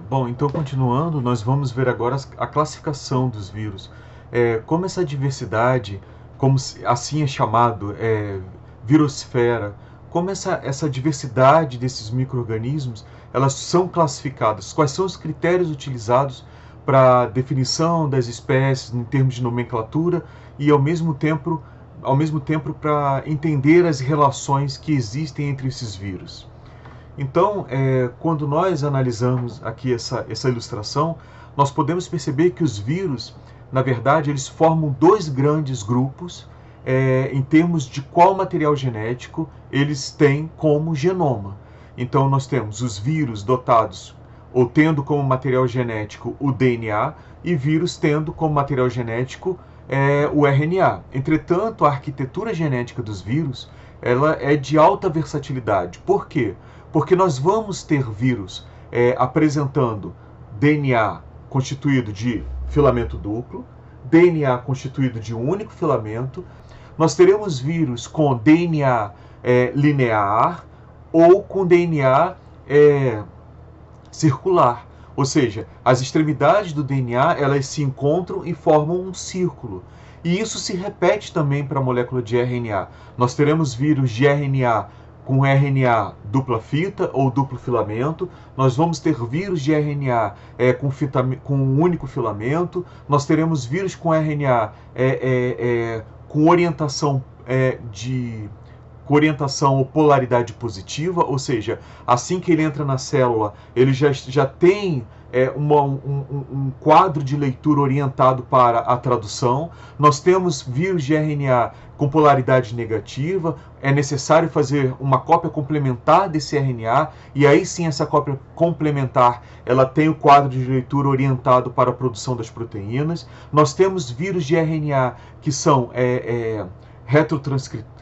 Bom, então continuando, nós vamos ver agora a classificação dos vírus. Como essa diversidade, assim é chamado, virosfera, como essa diversidade desses micro-organismos, elas são classificadas, quais são os critérios utilizados para definição das espécies em termos de nomenclatura e ao mesmo tempo para entender as relações que existem entre esses vírus. Então, quando nós analisamos aqui essa ilustração, nós podemos perceber que os vírus, na verdade, eles formam dois grandes grupos em termos de qual material genético eles têm como genoma. Então, nós temos os vírus dotados ou tendo como material genético o DNA e vírus tendo como material genético o RNA. Entretanto, a arquitetura genética dos vírus ela é de alta versatilidade. Por quê? Porque nós vamos ter vírus apresentando DNA constituído de filamento duplo, DNA constituído de um único filamento. Nós teremos vírus com DNA linear ou com DNA circular. Ou seja, as extremidades do DNA elas se encontram e formam um círculo. E isso se repete também para a molécula de RNA. Nós teremos vírus de RNA com RNA dupla fita ou duplo filamento, nós vamos ter vírus de RNA com um único filamento, nós teremos vírus com RNA com orientação com orientação ou polaridade positiva, ou seja, assim que ele entra na célula, ele já tem um quadro de leitura orientado para a tradução. Nós temos vírus de RNA com polaridade negativa, é necessário fazer uma cópia complementar desse RNA, e aí sim essa cópia complementar ela tem o quadro de leitura orientado para a produção das proteínas. Nós temos vírus de RNA que são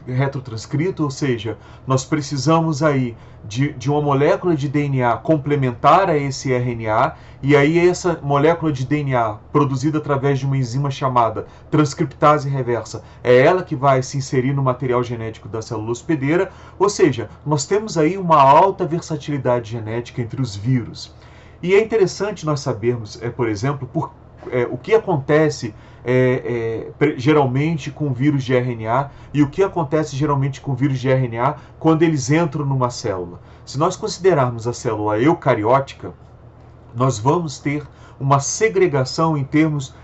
retrotranscrito, ou seja, nós precisamos aí de uma molécula de DNA complementar a esse RNA, e aí essa molécula de DNA produzida através de uma enzima chamada transcriptase reversa, é ela que vai se inserir no material genético da célula hospedeira, ou seja, nós temos aí uma alta versatilidade genética entre os vírus. E é interessante nós sabermos, por exemplo, o que acontece geralmente com vírus de RNA e o que acontece geralmente com vírus de RNA quando eles entram numa célula. Se nós considerarmos a célula eucariótica, nós vamos ter uma segregação em termos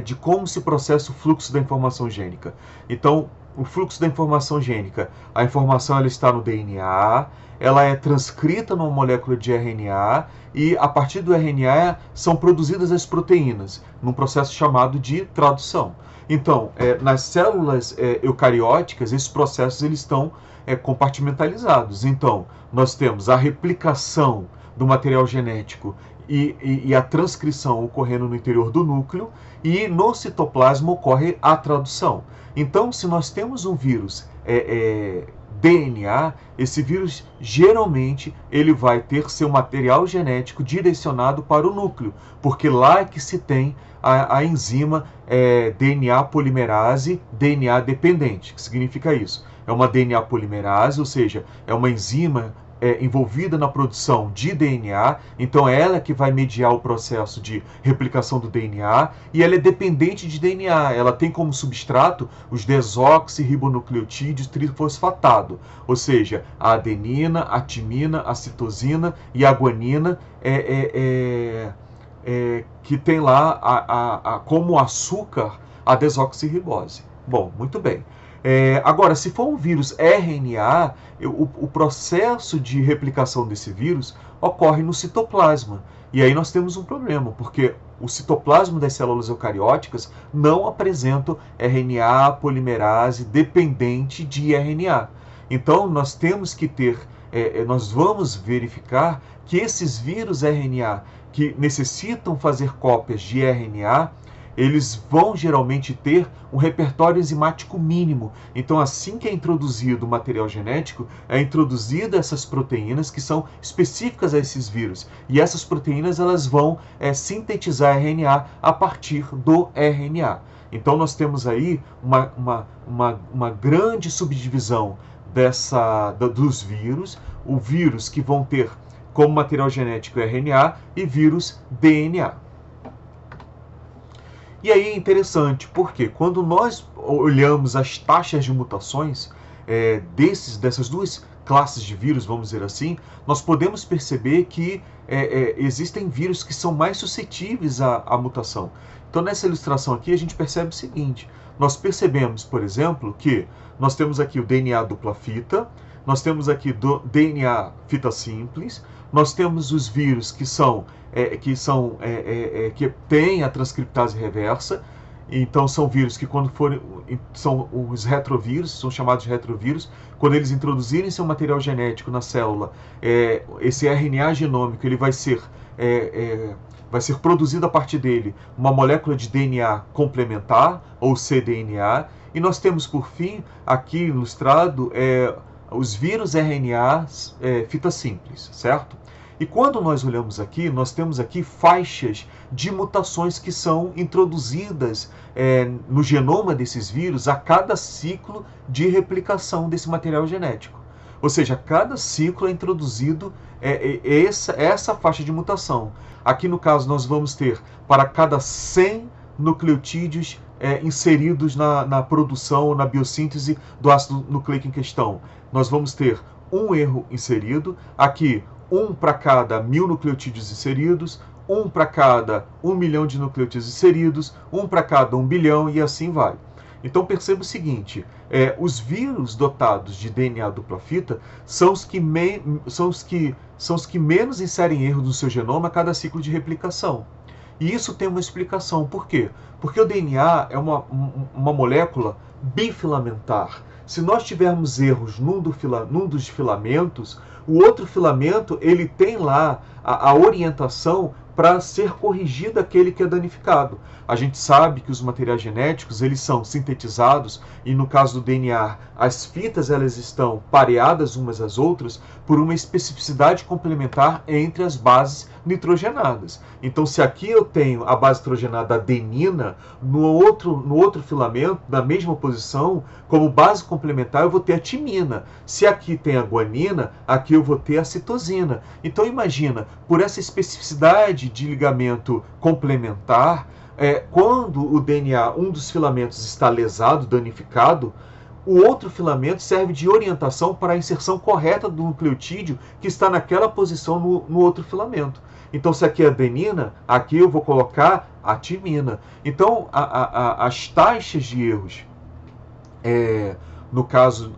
de como se processa o fluxo da informação gênica. Então, o fluxo da informação gênica, a informação ela está no DNA, ela é transcrita numa molécula de RNA e a partir do RNA são produzidas as proteínas, num processo chamado de tradução. Então, nas células eucarióticas, esses processos eles estão compartimentalizados. Então, nós temos a replicação do material genético e a transcrição ocorrendo no interior do núcleo, e no citoplasma ocorre a tradução. Então, se nós temos um vírus DNA, esse vírus geralmente ele vai ter seu material genético direcionado para o núcleo, porque lá é que se tem a enzima DNA polimerase DNA dependente. O que significa isso? É uma DNA polimerase, ou seja, é uma enzima envolvida na produção de DNA, então é ela que vai mediar o processo de replicação do DNA, e ela é dependente de DNA, ela tem como substrato os desoxirribonucleotídeos trifosfatado, ou seja, a adenina, a timina, a citosina e a guanina que tem lá como açúcar a desoxirribose. Bom, muito bem. Agora, se for um vírus RNA, o processo de replicação desse vírus ocorre no citoplasma. E aí nós temos um problema, porque o citoplasma das células eucarióticas não apresenta RNA polimerase dependente de RNA. Então, nós temos que nós vamos verificar que esses vírus RNA que necessitam fazer cópias de RNA, eles vão geralmente ter um repertório enzimático mínimo. Então, assim que é introduzido o material genético, é introduzida essas proteínas que são específicas a esses vírus. E essas proteínas elas vão sintetizar RNA a partir do RNA. Então, nós temos aí uma grande subdivisão dos vírus. O vírus que vão ter como material genético RNA e vírus DNA. E aí é interessante, porque quando nós olhamos as taxas de mutações dessas duas classes de vírus, vamos dizer assim, nós podemos perceber que existem vírus que são mais suscetíveis à mutação. Então, nessa ilustração aqui, a gente percebe o seguinte: nós percebemos, por exemplo, que nós temos aqui o DNA dupla fita, nós temos aqui do DNA fita simples, nós temos os vírus que têm a transcriptase reversa. Então são vírus que quando forem, são os retrovírus, são chamados de retrovírus, quando eles introduzirem seu material genético na célula, esse RNA genômico ele vai ser produzido a partir dele uma molécula de DNA complementar, ou cDNA, e nós temos por fim, aqui ilustrado, os vírus RNA fita simples, certo? E quando nós olhamos aqui, nós temos aqui faixas de mutações que são introduzidas no genoma desses vírus a cada ciclo de replicação desse material genético. Ou seja, a cada ciclo é introduzido essa faixa de mutação. Aqui no caso nós vamos ter para cada 100 nucleotídeos inseridos na produção, na biossíntese do ácido nucleico em questão. Nós vamos ter um erro inserido, aqui um para cada 1000 nucleotídeos inseridos, um para cada 1 milhão de nucleotídeos inseridos, um para cada 1 bilhão e assim vai. Então perceba o seguinte, os vírus dotados de DNA dupla fita são os que menos inserem erros no seu genoma a cada ciclo de replicação. E isso tem uma explicação. Por quê? Porque o DNA é uma molécula bifilamentar. Se nós tivermos erros num dos filamentos, o outro filamento ele tem lá a orientação para ser corrigido aquele que é danificado. A gente sabe que os materiais genéticos eles são sintetizados e no caso do DNA as fitas elas estão pareadas umas às outras por uma especificidade complementar entre as bases nitrogenadas. Então se aqui eu tenho a base nitrogenada adenina, no outro filamento, na mesma posição, como base complementar eu vou ter a timina. Se aqui tem a guanina, aqui eu vou ter a citosina. Então imagina, por essa especificidade de ligamento complementar, quando o DNA, um dos filamentos está lesado, danificado, o outro filamento serve de orientação para a inserção correta do nucleotídeo que está naquela posição no outro filamento. Então, se aqui é adenina, aqui eu vou colocar a timina. Então, as taxas de erros, no caso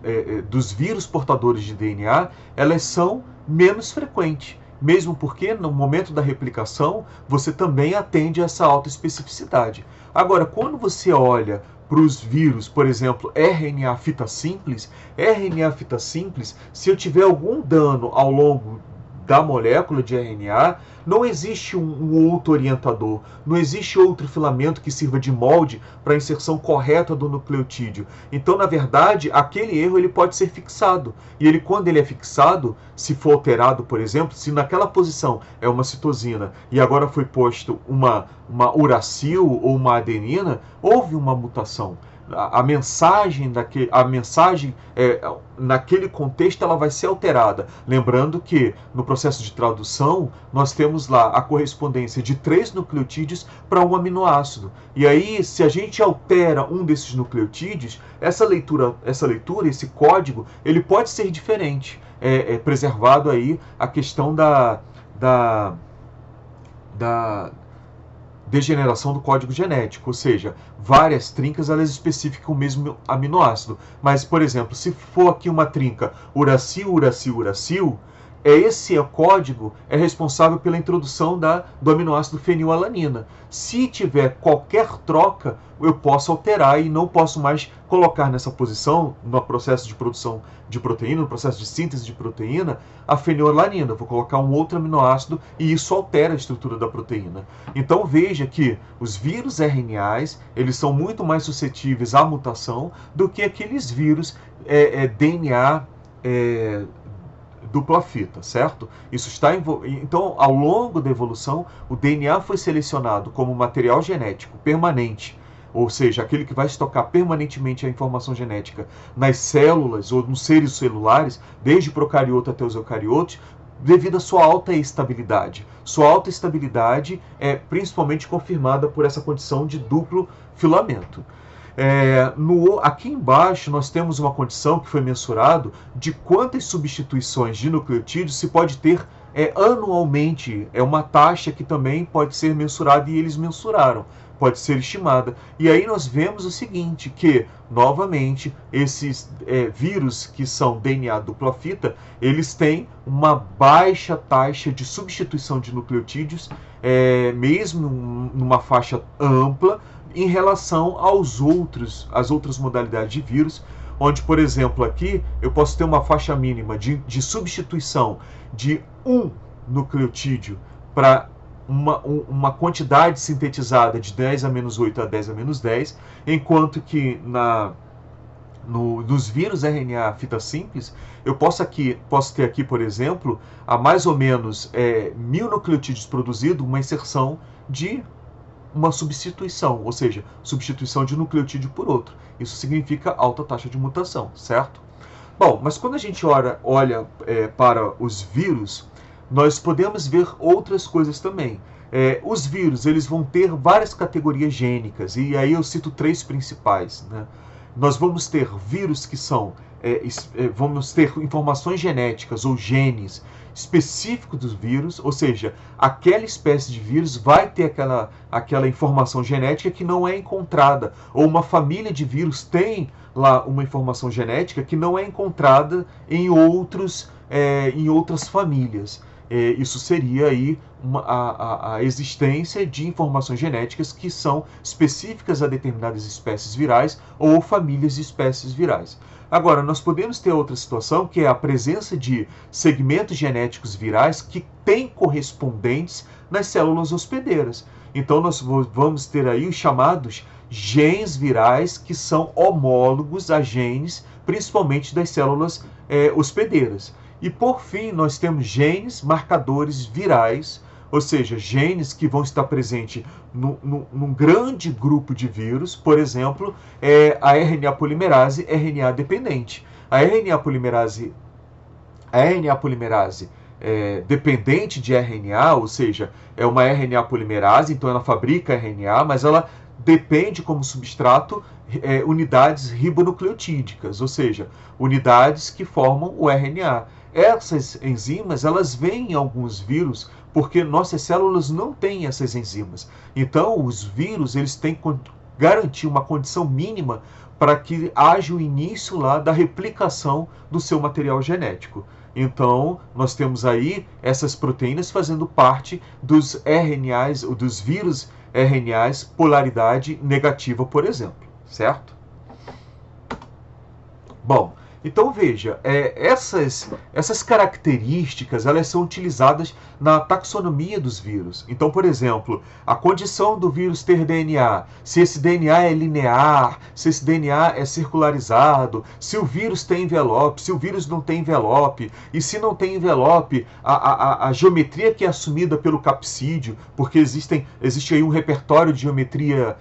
dos vírus portadores de DNA, elas são menos frequentes. Mesmo porque no momento da replicação você também atende a essa alta especificidade. Agora, quando você olha para os vírus, por exemplo, RNA fita simples, se eu tiver algum dano ao longo da molécula de RNA, não existe um outro orientador, não existe outro filamento que sirva de molde para a inserção correta do nucleotídeo. Então, na verdade, aquele erro ele pode ser fixado. E ele, quando ele é fixado, se for alterado, por exemplo, se naquela posição é uma citosina e agora foi posto uma uracil ou uma adenina, houve uma mutação. A mensagem naquele contexto ela vai ser alterada. Lembrando que no processo de tradução nós temos lá a correspondência de 3 nucleotídeos para um aminoácido. E aí, se a gente altera um desses nucleotídeos, essa leitura, esse código, ele pode ser diferente. É preservado aí a questão da degeneração do código genético, ou seja, várias trincas elas especificam o mesmo aminoácido. Mas, por exemplo, se for aqui uma trinca uracil, uracil, uracil, esse código é responsável pela introdução do aminoácido fenilalanina. Se tiver qualquer troca, eu posso alterar e não posso mais colocar nessa posição, no processo de produção de proteína, no processo de síntese de proteína, a fenilalanina. Vou colocar um outro aminoácido e isso altera a estrutura da proteína. Então veja que os vírus RNAs, eles são muito mais suscetíveis à mutação do que aqueles vírus DNA dupla fita, certo? Isso está então, ao longo da evolução, o DNA foi selecionado como material genético permanente, ou seja, aquele que vai estocar permanentemente a informação genética nas células ou nos seres celulares, desde o procarioto até os eucariotos, devido à sua alta estabilidade. Sua alta estabilidade é principalmente confirmada por essa condição de duplo filamento. Aqui embaixo nós temos uma condição que foi mensurado de quantas substituições de nucleotídeos se pode ter anualmente. É uma taxa que também pode ser mensurada e eles mensuraram, pode ser estimada. E aí nós vemos o seguinte, que novamente esses vírus que são DNA dupla fita, eles têm uma baixa taxa de substituição de nucleotídeos, mesmo numa faixa ampla, em relação às outras modalidades de vírus, onde, por exemplo, aqui eu posso ter uma faixa mínima de substituição de um nucleotídeo para uma quantidade sintetizada de 10 a menos 8 a 10 a menos 10, enquanto que nos vírus RNA fita simples, eu posso ter aqui, por exemplo, a mais ou menos 1000 nucleotídeos produzidos, uma inserção de uma substituição, ou seja, substituição de um nucleotídeo por outro. Isso significa alta taxa de mutação, certo? Bom, mas quando a gente olha para os vírus, nós podemos ver outras coisas também. Os vírus, eles vão ter várias categorias gênicas, e aí eu cito 3 principais, né? Nós vamos ter vírus que são, vamos ter informações genéticas ou genes específicos dos vírus, ou seja, aquela espécie de vírus vai ter aquela informação genética que não é encontrada, ou uma família de vírus tem lá uma informação genética que não é encontrada em outras famílias. Isso seria aí a existência de informações genéticas que são específicas a determinadas espécies virais ou famílias de espécies virais. Agora, nós podemos ter outra situação, que é a presença de segmentos genéticos virais que têm correspondentes nas células hospedeiras. Então, nós vamos ter aí os chamados genes virais, que são homólogos a genes, principalmente das células hospedeiras. E, por fim, nós temos genes marcadores virais, ou seja, genes que vão estar presentes num grande grupo de vírus, por exemplo, a RNA polimerase RNA dependente. A RNA polimerase dependente de RNA, ou seja, é uma RNA polimerase, então ela fabrica RNA, mas ela depende como substrato unidades ribonucleotídicas, ou seja, unidades que formam o RNA. Essas enzimas, elas vêm em alguns vírus porque nossas células não têm essas enzimas. Então, os vírus, eles têm que garantir uma condição mínima para que haja o início lá da replicação do seu material genético. Então, nós temos aí essas proteínas fazendo parte dos RNAs, ou dos vírus RNAs polaridade negativa, por exemplo, certo? Bom, então veja, essas características, elas são utilizadas na taxonomia dos vírus. Então, por exemplo, a condição do vírus ter DNA, se esse DNA é linear, se esse DNA é circularizado, se o vírus tem envelope, se o vírus não tem envelope, e se não tem envelope, a geometria que é assumida pelo capsídeo, porque existe aí um repertório de geometria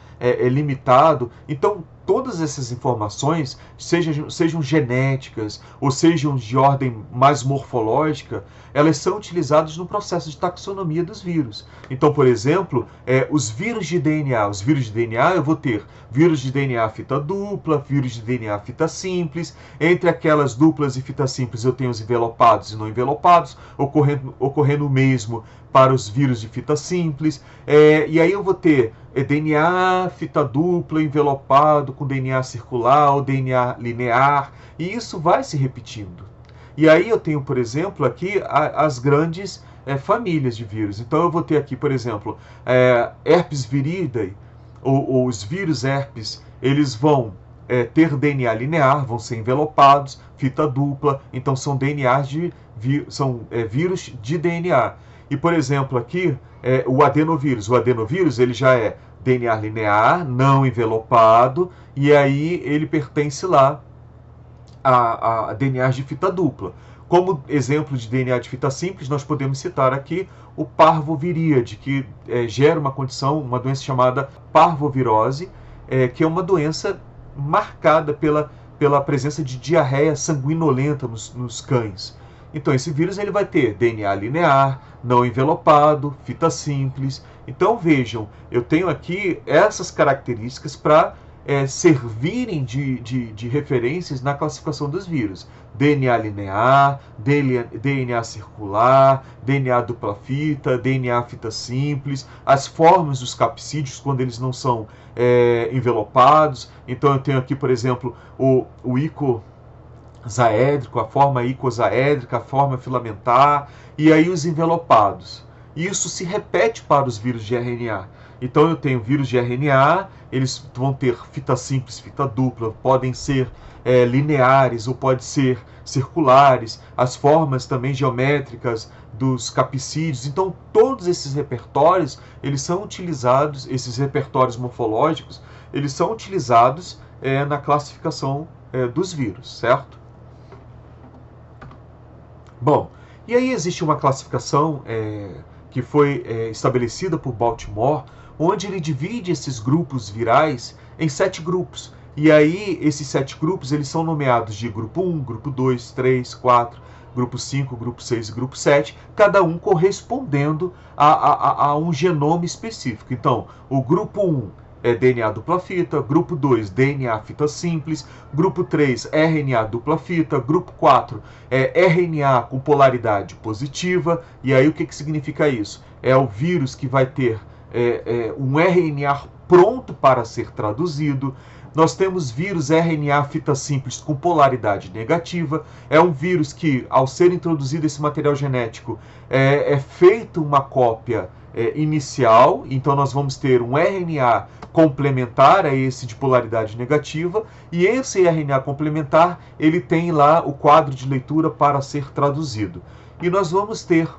limitado. Então, todas essas informações, sejam genéticas ou sejam de ordem mais morfológica, elas são utilizadas no processo de taxonomia dos vírus. Então, por exemplo, os vírus de DNA. Os vírus de DNA, eu vou ter vírus de DNA fita dupla, vírus de DNA fita simples. Entre aquelas duplas e fita simples, eu tenho os envelopados e não envelopados, ocorrendo o mesmo para os vírus de fita simples. E aí eu vou ter DNA fita dupla envelopado com DNA circular ou DNA linear, e isso vai se repetindo. E aí eu tenho, por exemplo, aqui as grandes famílias de vírus. Então eu vou ter aqui, por exemplo, herpes viridae, ou os vírus herpes, eles vão ter DNA linear, vão ser envelopados, fita dupla, então são vírus de DNA. E, por exemplo, aqui, o adenovírus, ele já é DNA linear, não envelopado, e aí ele pertence lá a DNA de fita dupla. Como exemplo de DNA de fita simples, nós podemos citar aqui o parvoviríade, que gera uma doença chamada parvovirose, que é uma doença marcada pela presença de diarreia sanguinolenta nos cães. Então esse vírus ele vai ter DNA linear, não envelopado, fita simples. Então vejam, eu tenho aqui essas características para servirem de referências na classificação dos vírus. DNA linear, DNA circular, DNA dupla fita, DNA fita simples, as formas dos capsídeos quando eles não são envelopados. Então eu tenho aqui, por exemplo, o icosaédrico, a forma icosaédrica, a forma filamentar, e aí os envelopados. Isso se repete para os vírus de RNA. Então eu tenho vírus de RNA, eles vão ter fita simples, fita dupla, podem ser lineares ou podem ser circulares, as formas também geométricas dos capsídeos. Então todos esses repertórios, eles são utilizados, esses repertórios morfológicos, eles são utilizados na classificação dos vírus, certo? Bom, e aí existe uma classificação que foi estabelecida por Baltimore, onde ele divide esses grupos virais em 7 grupos. E aí, esses 7 grupos, eles são nomeados de grupo 1, grupo 2, 3, 4, grupo 5, grupo 6 e grupo 7, cada um correspondendo a um genoma específico. Então, o grupo 1 é DNA dupla fita, grupo 2, DNA fita simples, grupo 3, RNA dupla fita, grupo 4, RNA com polaridade positiva. E aí o que significa isso? É o vírus que vai ter um RNA pronto para ser traduzido. Nós temos vírus RNA fita simples com polaridade negativa. É um vírus que, ao ser introduzido esse material genético, é feita uma cópia inicial. Então nós vamos ter um RNA complementar a esse de polaridade negativa, e esse RNA complementar, ele tem lá o quadro de leitura para ser traduzido. E nós vamos ter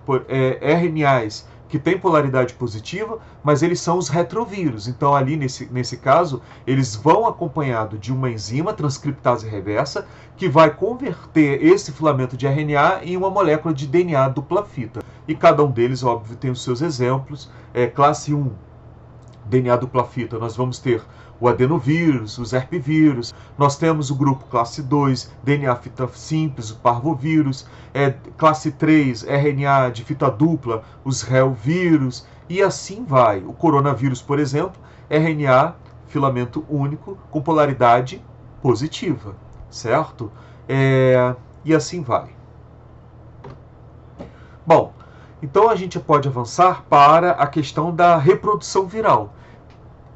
RNAs que têm polaridade positiva, mas eles são os retrovírus. Então ali nesse caso, eles vão acompanhado de uma enzima transcriptase reversa que vai converter esse filamento de RNA em uma molécula de DNA dupla fita. E cada um deles, óbvio, tem os seus exemplos. Classe 1, DNA dupla fita, nós vamos ter o adenovírus, os herpevírus. Nós temos o grupo classe 2, DNA fita simples, o parvovírus. Classe 3, RNA de fita dupla, os reovírus. E assim vai. O coronavírus, por exemplo, RNA filamento único com polaridade positiva, certo? E assim vai. Bom, então a gente pode avançar para a questão da reprodução viral.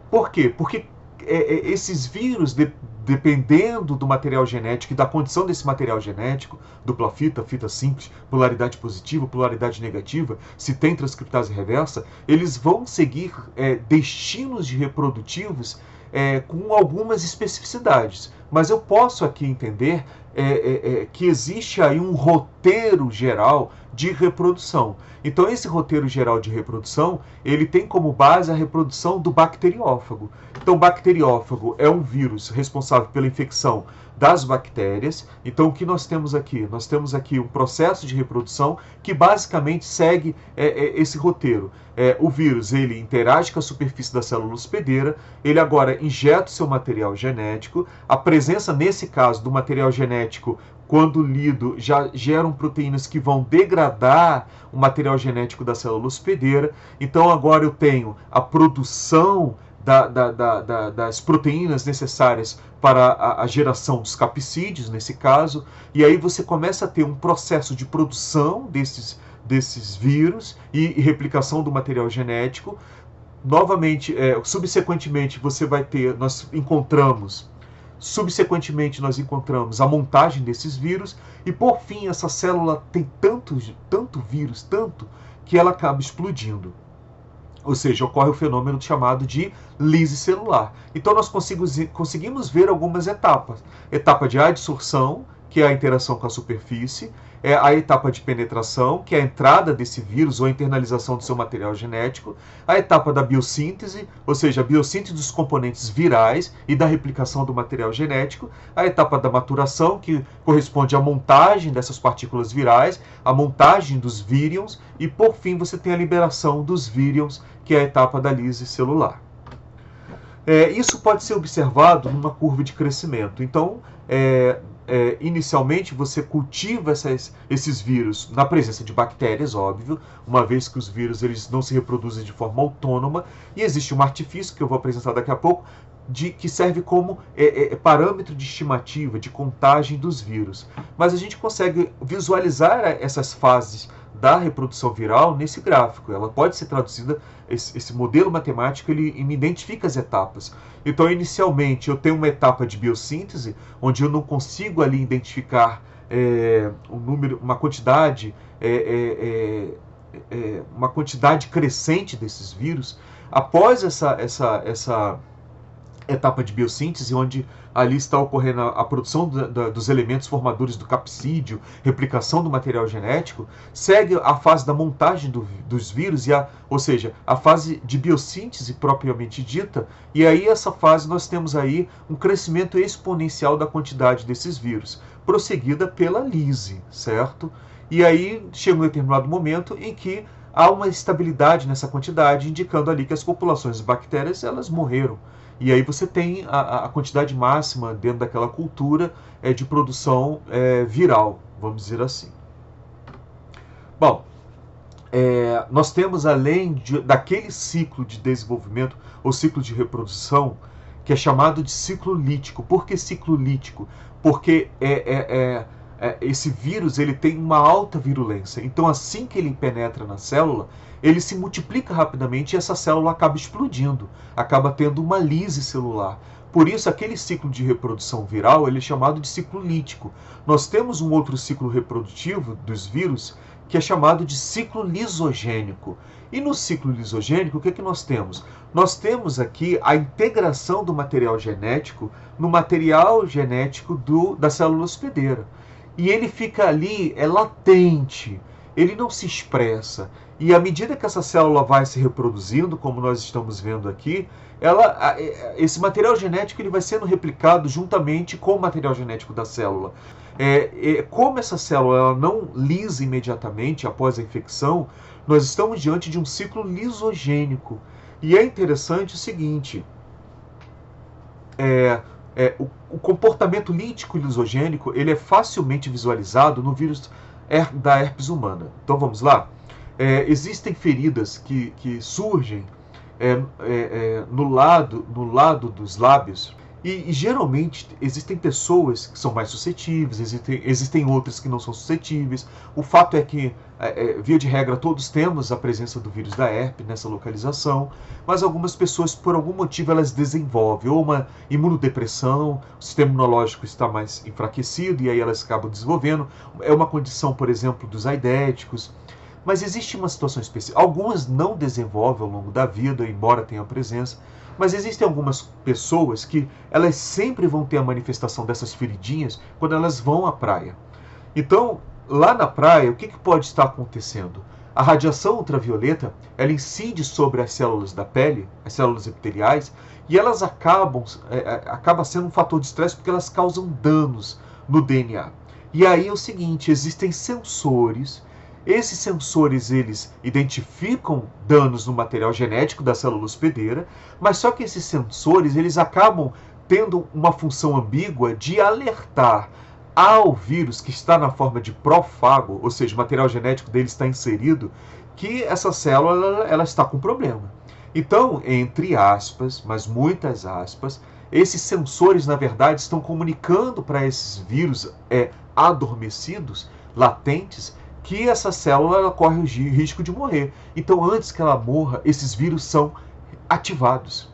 Por quê? Porque esses vírus, dependendo do material genético e da condição desse material genético, dupla fita, fita simples, polaridade positiva, polaridade negativa, se tem transcriptase reversa, eles vão seguir destinos de reprodutivos com algumas especificidades. Mas eu posso aqui entender que existe aí um roteiro geral de reprodução. Então esse roteiro geral de reprodução, ele tem como base a reprodução do bacteriófago. Então o bacteriófago é um vírus responsável pela infecção das bactérias. Então o que nós temos aqui? Nós temos aqui um processo de reprodução que basicamente segue esse roteiro. O vírus, ele interage com a superfície da célula hospedeira, ele agora injeta o seu material genético. A presença, nesse caso, do material genético, quando lido, já geram proteínas que vão degradar o material genético da célula hospedeira. Então agora eu tenho a produção das proteínas necessárias para a geração dos capsídeos, nesse caso, e aí você começa a ter um processo de produção desses vírus e replicação do material genético. Novamente, subsequentemente, nós encontramos a montagem desses vírus, e por fim essa célula tem tanto vírus, que ela acaba explodindo. Ou seja, ocorre o fenômeno chamado de lise celular. Então nós conseguimos ver algumas etapas. Etapa de adsorção, que é a interação com a superfície, a etapa de penetração, que é a entrada desse vírus ou a internalização do seu material genético, a etapa da biossíntese, ou seja, a biossíntese dos componentes virais e da replicação do material genético, a etapa da maturação, que corresponde à montagem dessas partículas virais, a montagem dos vírions, e por fim você tem a liberação dos vírions, que é a etapa da lise celular. Isso pode ser observado numa curva de crescimento. Então, inicialmente você cultiva esses vírus na presença de bactérias, óbvio, uma vez que os vírus eles não se reproduzem de forma autônoma, e existe um artifício que eu vou apresentar daqui a pouco, que serve como parâmetro de estimativa, de contagem dos vírus. Mas a gente consegue visualizar essas fases da reprodução viral nesse gráfico. Ela pode ser traduzida, esse modelo matemático ele me identifica as etapas. Então, inicialmente, eu tenho uma etapa de biossíntese, onde eu não consigo ali identificar um número, uma quantidade crescente desses vírus. Após essa etapa de biossíntese, onde ali está ocorrendo a produção dos elementos formadores do capsídeo, replicação do material genético, segue a fase da montagem dos vírus, ou seja, a fase de biossíntese propriamente dita, e aí essa fase nós temos aí um crescimento exponencial da quantidade desses vírus, prosseguida pela lise, certo? E aí chega um determinado momento em que há uma estabilidade nessa quantidade, indicando ali que as populações de bactérias elas morreram. E aí você tem a quantidade máxima dentro daquela cultura de produção viral, vamos dizer assim. Bom, nós temos além daquele ciclo de desenvolvimento, ou ciclo de reprodução, que é chamado de ciclo lítico. Por que ciclo lítico? Porque esse vírus ele tem uma alta virulência. Então, assim que ele penetra na célula, ele se multiplica rapidamente e essa célula acaba explodindo, acaba tendo uma lise celular. Por isso, aquele ciclo de reprodução viral ele é chamado de ciclo lítico. Nós temos um outro ciclo reprodutivo dos vírus que é chamado de ciclo lisogênico. E no ciclo lisogênico, o que nós temos? Nós temos aqui a integração do material genético no material genético da célula hospedeira. E ele fica ali, latente, ele não se expressa. E à medida que essa célula vai se reproduzindo, como nós estamos vendo aqui, esse material genético ele vai sendo replicado juntamente com o material genético da célula. Como essa célula ela não lisa imediatamente após a infecção, nós estamos diante de um ciclo lisogênico. E é interessante o seguinte, o comportamento lítico e lisogênico ele é facilmente visualizado no vírus da herpes humana. Então vamos lá? Existem feridas que surgem no lado dos lábios e geralmente existem pessoas que são mais suscetíveis, existem outras que não são suscetíveis. O fato é que, via de regra, todos temos a presença do vírus da herpes nessa localização, mas algumas pessoas, por algum motivo, elas desenvolvem ou uma imunodepressão, o sistema imunológico está mais enfraquecido e aí elas acabam desenvolvendo. É uma condição, por exemplo, dos aidéticos. Mas existe uma situação específica. Algumas não desenvolvem ao longo da vida, embora tenham presença, mas existem algumas pessoas que elas sempre vão ter a manifestação dessas feridinhas quando elas vão à praia. Então, lá na praia, o que pode estar acontecendo? A radiação ultravioleta, ela incide sobre as células da pele, as células epiteliais, e elas acaba sendo um fator de estresse porque elas causam danos no DNA. E aí é o seguinte, existem sensores. Esses sensores, eles identificam danos no material genético da célula hospedeira, mas só que esses sensores, eles acabam tendo uma função ambígua de alertar ao vírus que está na forma de prófago, ou seja, o material genético dele está inserido, que essa célula ela está com problema. Então, entre aspas, mas muitas aspas, esses sensores, na verdade, estão comunicando para esses vírus adormecidos, latentes, que essa célula ela corre o risco de morrer. Então, antes que ela morra, esses vírus são ativados.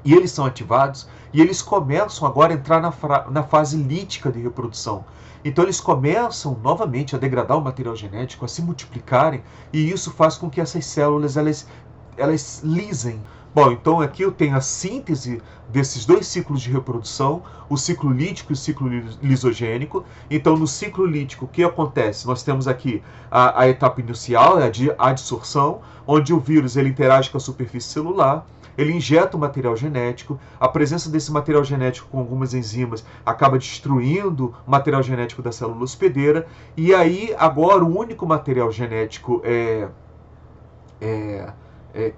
E eles são ativados e eles começam agora a entrar na fase lítica de reprodução. Então, eles começam novamente a degradar o material genético, a se multiplicarem, e isso faz com que essas células elas lisem. Bom, então aqui eu tenho a síntese desses dois ciclos de reprodução, o ciclo lítico e o ciclo lisogênico. Então, no ciclo lítico, o que acontece? Nós temos aqui a etapa inicial, a adsorção, onde o vírus ele interage com a superfície celular, ele injeta o material genético, a presença desse material genético com algumas enzimas acaba destruindo o material genético da célula hospedeira, e aí agora o único material genético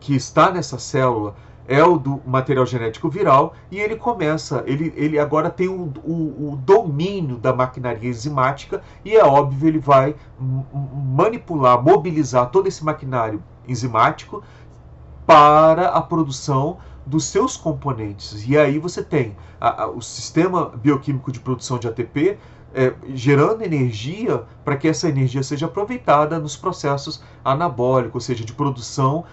que está nessa célula é o do material genético viral, e ele começa, ele agora tem o domínio da maquinaria enzimática, e é óbvio, ele vai manipular, mobilizar todo esse maquinário enzimático para a produção dos seus componentes. E aí você tem o sistema bioquímico de produção de ATP gerando energia para que essa energia seja aproveitada nos processos anabólicos, ou seja, de produção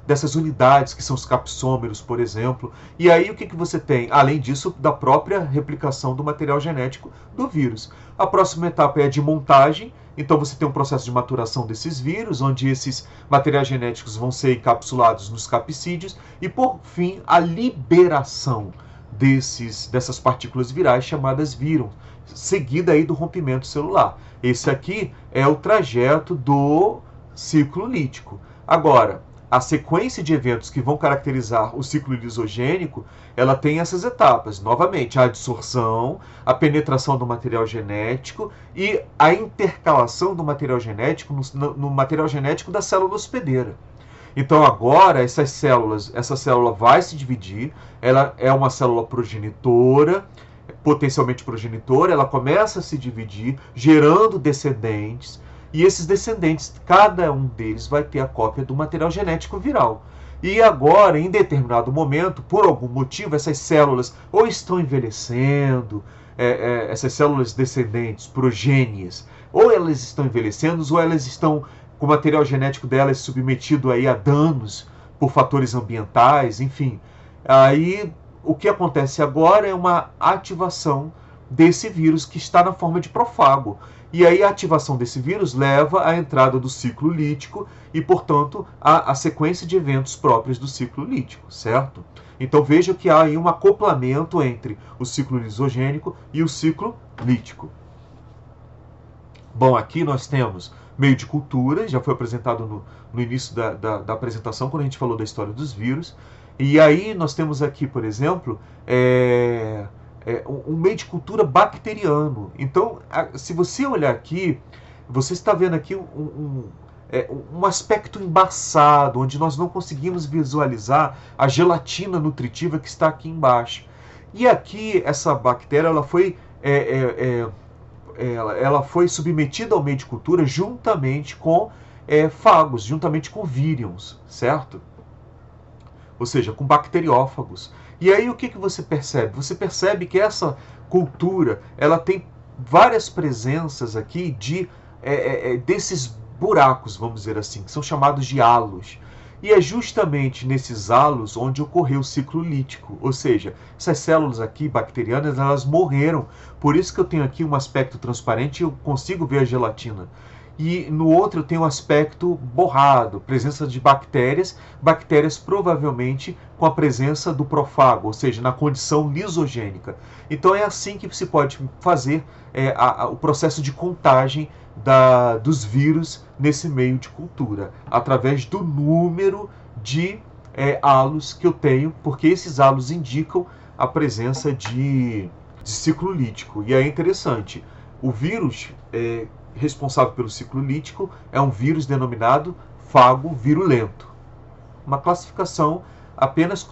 dessas unidades que são os capsômeros, por exemplo. E aí o que você tem? Além disso, da própria replicação do material genético do vírus. A próxima etapa é a de montagem. Então você tem um processo de maturação desses vírus, onde esses materiais genéticos vão ser encapsulados nos capsídeos, e por fim a liberação dessas partículas virais chamadas vírus, seguida aí do rompimento celular. Esse aqui é o trajeto do ciclo lítico. Agora, a sequência de eventos que vão caracterizar o ciclo lisogênico, ela tem essas etapas. Novamente, a adsorção, a penetração do material genético e a intercalação do material genético no material genético da célula hospedeira. Então agora essa célula vai se dividir, ela é uma célula progenitora, potencialmente progenitora, ela começa a se dividir, gerando descendentes, e esses descendentes, cada um deles vai ter a cópia do material genético viral. E agora, em determinado momento, por algum motivo, essas células ou estão envelhecendo, essas células descendentes, progênies, ou elas estão envelhecendo, ou elas estão com o material genético delas submetido aí a danos por fatores ambientais, enfim. Aí o que acontece agora é uma ativação desse vírus que está na forma de profago. E aí a ativação desse vírus leva à entrada do ciclo lítico e, portanto, a sequência de eventos próprios do ciclo lítico, certo? Então veja que há aí um acoplamento entre o ciclo lisogênico e o ciclo lítico. Bom, aqui nós temos meio de cultura, já foi apresentado no início da apresentação, quando a gente falou da história dos vírus. E aí nós temos aqui, por exemplo, um meio de cultura bacteriano. Então, se você olhar aqui, você está vendo aqui um aspecto embaçado, onde nós não conseguimos visualizar a gelatina nutritiva que está aqui embaixo. E aqui, essa bactéria, ela foi submetida ao meio de cultura juntamente com fagos, juntamente com vírions, certo? Ou seja, com bacteriófagos. E aí o que você percebe? Você percebe que essa cultura, ela tem várias presenças aqui desses buracos, vamos dizer assim, que são chamados de halos. E é justamente nesses halos onde ocorreu o ciclo lítico, ou seja, essas células aqui bacterianas, elas morreram. Por isso que eu tenho aqui um aspecto transparente e eu consigo ver a gelatina. E no outro eu tenho um aspecto borrado, presença de bactérias provavelmente com a presença do profago, ou seja, na condição lisogênica. Então é assim que se pode fazer o processo de contagem dos vírus nesse meio de cultura, através do número de halos que eu tenho, porque esses halos indicam a presença de ciclo lítico. E é interessante, o vírus responsável pelo ciclo lítico é um vírus denominado fago virulento. Uma classificação apenas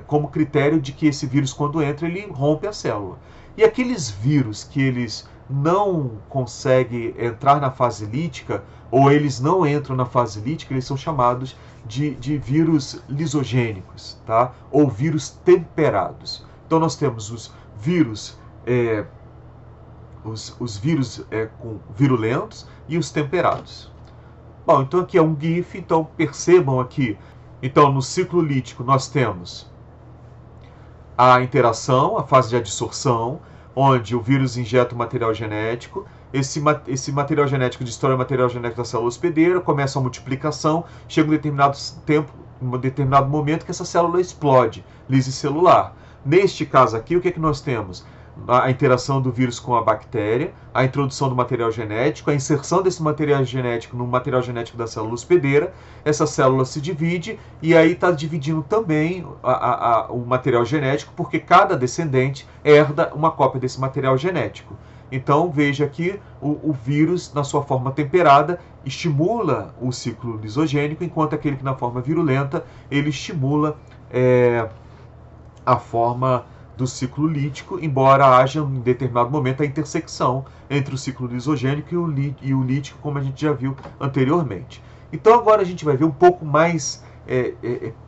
como critério de que esse vírus, quando entra, ele rompe a célula. E aqueles vírus que eles não conseguem entrar na fase lítica, ou eles não entram na fase lítica, eles são chamados de vírus lisogênicos, tá? Ou vírus temperados. Então nós temos os vírus com virulentos e os temperados. Bom, então aqui é um GIF, então percebam aqui. Então no ciclo lítico nós temos a interação, a fase de adsorção, onde o vírus injeta o material genético, esse material genético destrói o material genético da célula hospedeira, começa a multiplicação, chega um determinado momento que essa célula explode, lise celular. Neste caso aqui, o que nós temos? A interação do vírus com a bactéria, a introdução do material genético, a inserção desse material genético no material genético da célula hospedeira, essa célula se divide e aí está dividindo também o material genético, porque cada descendente herda uma cópia desse material genético. Então veja que o vírus, na sua forma temperada, estimula o ciclo lisogênico, enquanto aquele que na forma virulenta, ele estimula a forma do ciclo lítico, embora haja em determinado momento a intersecção entre o ciclo lisogênico e o lítico, como a gente já viu anteriormente. Então agora a gente vai ver um pouco mais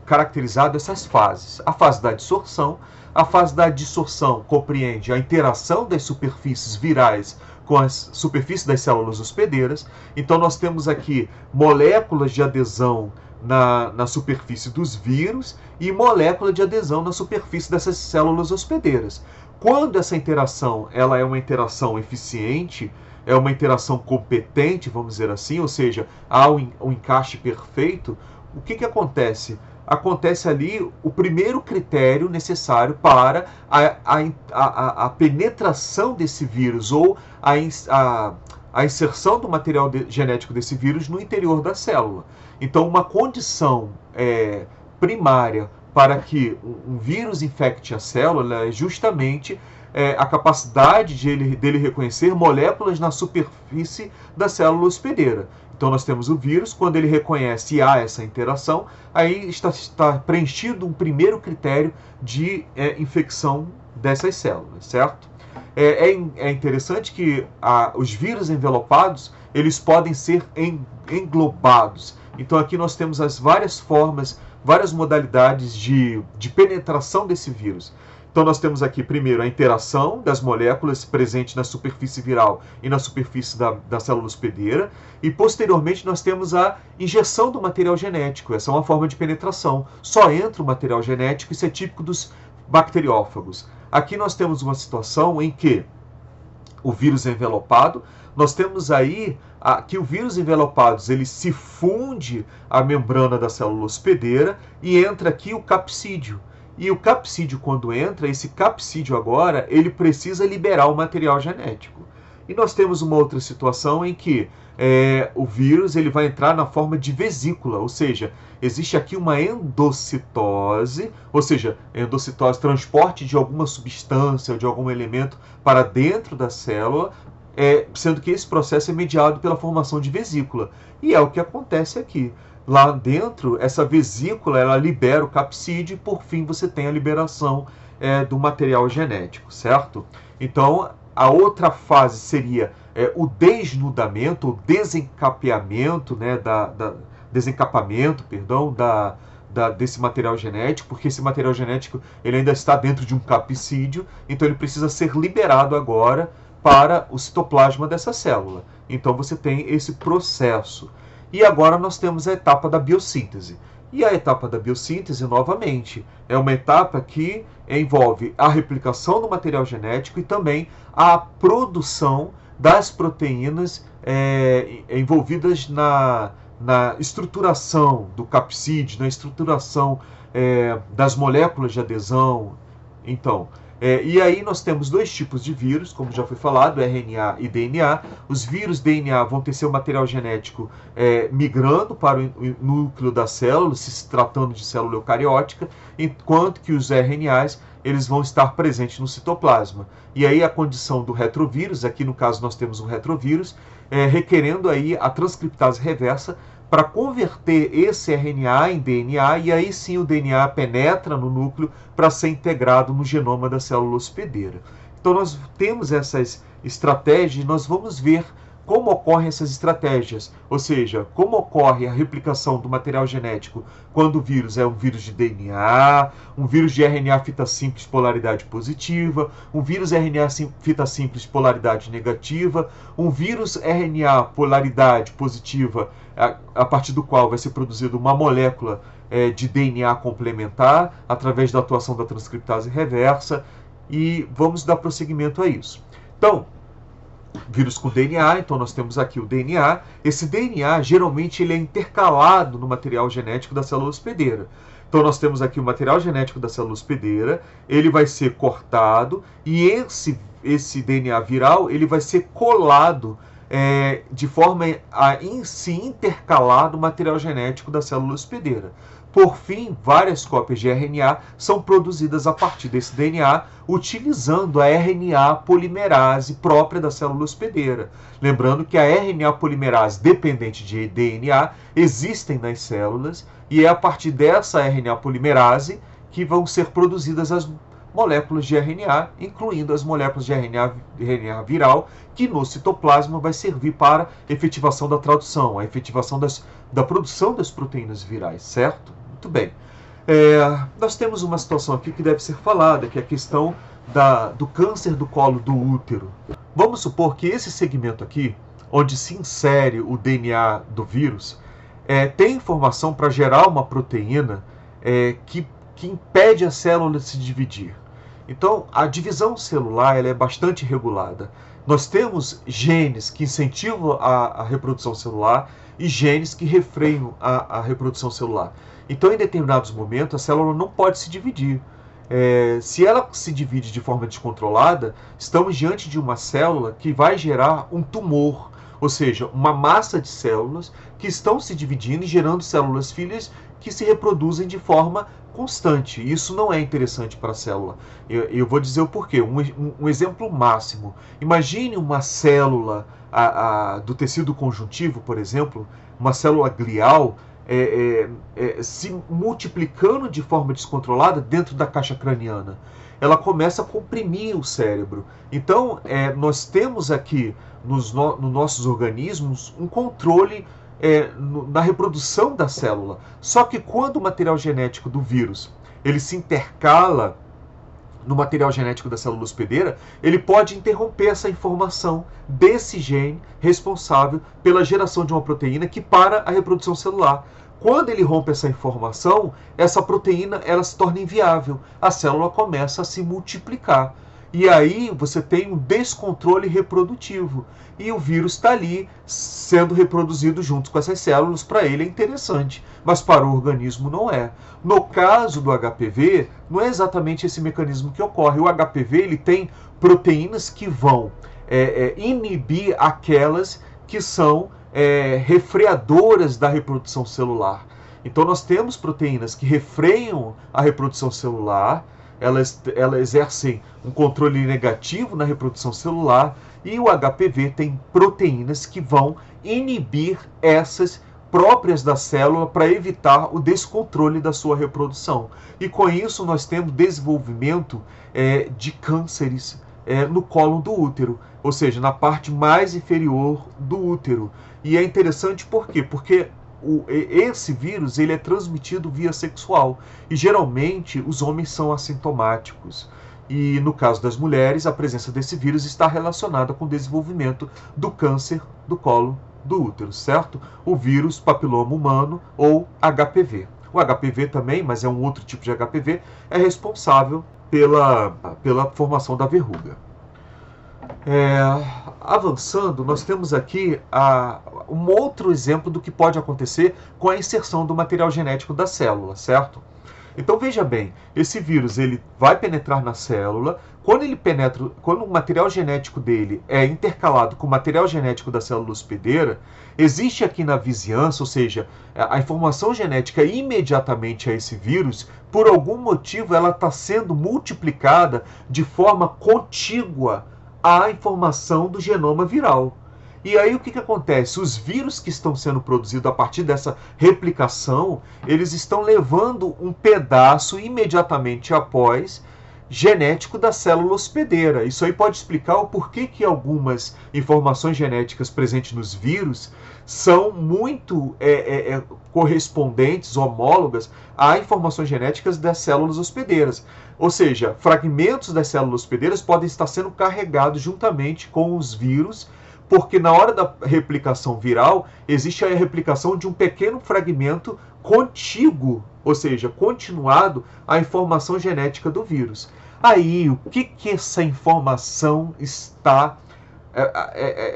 caracterizado essas fases. A fase da adsorção. A fase da adsorção compreende a interação das superfícies virais com as superfícies das células hospedeiras. Então nós temos aqui moléculas de adesão na superfície dos vírus e molécula de adesão na superfície dessas células hospedeiras. Quando essa interação ela é uma interação eficiente, é uma interação competente, vamos dizer assim, ou seja, há um encaixe perfeito, o que acontece? Acontece ali o primeiro critério necessário para a penetração desse vírus ou a inserção do material genético desse vírus no interior da célula. Então, uma condição primária para que um vírus infecte a célula é justamente a capacidade dele reconhecer moléculas na superfície da célula hospedeira. Então nós temos o vírus, quando ele reconhece e há essa interação, aí está preenchido um primeiro critério de infecção dessas células, certo? É interessante que os vírus envelopados, eles podem ser englobados. Então aqui nós temos as várias formas, várias modalidades de penetração desse vírus. Então nós temos aqui primeiro a interação das moléculas presentes na superfície viral e na superfície da célula hospedeira, e posteriormente nós temos a injeção do material genético. Essa é uma forma de penetração. Só entra o material genético, isso é típico dos bacteriófagos. Aqui nós temos uma situação em que o vírus é envelopado, nós temos aí que o vírus envelopado ele se funde à membrana da célula hospedeira e entra aqui o capsídeo. E o capsídeo, quando entra, esse capsídeo agora, ele precisa liberar o material genético. E nós temos uma outra situação em que o vírus ele vai entrar na forma de vesícula, ou seja, existe aqui uma endocitose, ou seja, endocitose, transporte de alguma substância ou de algum elemento para dentro da célula, sendo que esse processo é mediado pela formação de vesícula. E é o que acontece aqui. Lá dentro, essa vesícula ela libera o capsídeo e, por fim, você tem a liberação do material genético, certo? Então, a outra fase seria o desnudamento, o desencapeamento, né, desencapamento, perdão, desse material genético, porque esse material genético ele ainda está dentro de um capsídeo, então ele precisa ser liberado agora para o citoplasma dessa célula. Então, você tem esse processo. E agora nós temos a etapa da biossíntese. E a etapa da biossíntese, novamente, é uma etapa que envolve a replicação do material genético e também a produção das proteínas envolvidas na estruturação do capsídeo, na estruturação das moléculas de adesão. Então, e aí nós temos dois tipos de vírus, como já foi falado, RNA e DNA. Os vírus DNA vão ter seu material genético migrando para o núcleo da célula, se tratando de célula eucariótica, enquanto que os RNAs eles vão estar presentes no citoplasma. E aí a condição do retrovírus, aqui no caso nós temos um retrovírus, requerendo aí a transcriptase reversa para converter esse RNA em DNA, e aí sim o DNA penetra no núcleo para ser integrado no genoma da célula hospedeira. Então nós temos essas estratégias e nós vamos ver como ocorrem essas estratégias, ou seja, como ocorre a replicação do material genético quando o vírus é um vírus de DNA, um vírus de RNA fita simples polaridade positiva, um vírus RNA fita simples polaridade negativa, um vírus RNA polaridade positiva, a partir do qual vai ser produzida uma molécula de DNA complementar através da atuação da transcriptase reversa, e vamos dar prosseguimento a isso. Então, vírus com DNA, então nós temos aqui o DNA. Esse DNA, geralmente, ele é intercalado no material genético da célula hospedeira. Então nós temos aqui o material genético da célula hospedeira, ele vai ser cortado e esse DNA viral ele vai ser colado de forma a se intercalar no material genético da célula hospedeira. Por fim, várias cópias de RNA são produzidas a partir desse DNA, utilizando a RNA polimerase própria da célula hospedeira. Lembrando que a RNA polimerase dependente de DNA existem nas células e é a partir dessa RNA polimerase que vão ser produzidas as moléculas de RNA, incluindo as moléculas de RNA viral, que no citoplasma vai servir para efetivação da tradução, a efetivação da produção das proteínas virais, certo? Muito bem. Nós temos uma situação aqui que deve ser falada, que é a questão do câncer do colo do útero. Vamos supor que esse segmento aqui, onde se insere o DNA do vírus, tem informação para gerar uma proteína que impede a célula de se dividir. Então, a divisão celular ela é bastante regulada. Nós temos genes que incentivam a reprodução celular e genes que refreiam a reprodução celular. Então, em determinados momentos, a célula não pode se dividir. Se ela se divide de forma descontrolada, estamos diante de uma célula que vai gerar um tumor, ou seja, uma massa de células que estão se dividindo e gerando células filhas que se reproduzem de forma constante. Isso não é interessante para a célula. Eu vou dizer o porquê. Um exemplo máximo. Imagine uma célula do tecido conjuntivo, por exemplo, uma célula glial, se multiplicando de forma descontrolada dentro da caixa craniana. Ela começa a comprimir o cérebro. Então, nós temos aqui nos nossos organismos um controle na reprodução da célula. Só que quando o material genético do vírus ele se intercala no material genético da célula hospedeira, ele pode interromper essa informação desse gene responsável pela geração de uma proteína que para a reprodução celular. Quando ele rompe essa informação, essa proteína ela se torna inviável. A célula começa a se multiplicar. E aí você tem um descontrole reprodutivo. E o vírus está ali sendo reproduzido junto com essas células. Para ele é interessante, mas para o organismo não é. No caso do HPV, não é exatamente esse mecanismo que ocorre. O HPV ele tem proteínas que vão inibir aquelas que são refreadoras da reprodução celular. Então nós temos proteínas que refreiam a reprodução celular, elas exercem um controle negativo na reprodução celular, e o HPV tem proteínas que vão inibir essas próprias da célula para evitar o descontrole da sua reprodução. E com isso nós temos desenvolvimento de cânceres no colo do útero, ou seja, na parte mais inferior do útero. E é interessante por quê? Porque esse vírus ele é transmitido via sexual e geralmente os homens são assintomáticos. E no caso das mulheres, a presença desse vírus está relacionada com o desenvolvimento do câncer do colo do útero, certo? O vírus papiloma humano ou HPV. O HPV também, mas é um outro tipo de HPV, é responsável pela formação da verruga. Avançando, nós temos aqui um outro exemplo do que pode acontecer com a inserção do material genético da célula, certo? Então veja bem, esse vírus ele vai penetrar na célula. Quando o material genético dele é intercalado com o material genético da célula hospedeira, existe aqui na vizinhança, ou seja, a informação genética imediatamente a esse vírus, por algum motivo ela está sendo multiplicada de forma contígua à informação do genoma viral. E aí o que acontece? Os vírus que estão sendo produzidos a partir dessa replicação, eles estão levando um pedaço imediatamente após genético da célula hospedeira. Isso aí pode explicar o porquê que algumas informações genéticas presentes nos vírus são muito correspondentes, homólogas, a informações genéticas das células hospedeiras. Ou seja, fragmentos das células hospedeiras podem estar sendo carregados juntamente com os vírus, porque na hora da replicação viral, existe a replicação de um pequeno fragmento contíguo, ou seja, continuado à informação genética do vírus. Aí, o que essa informação está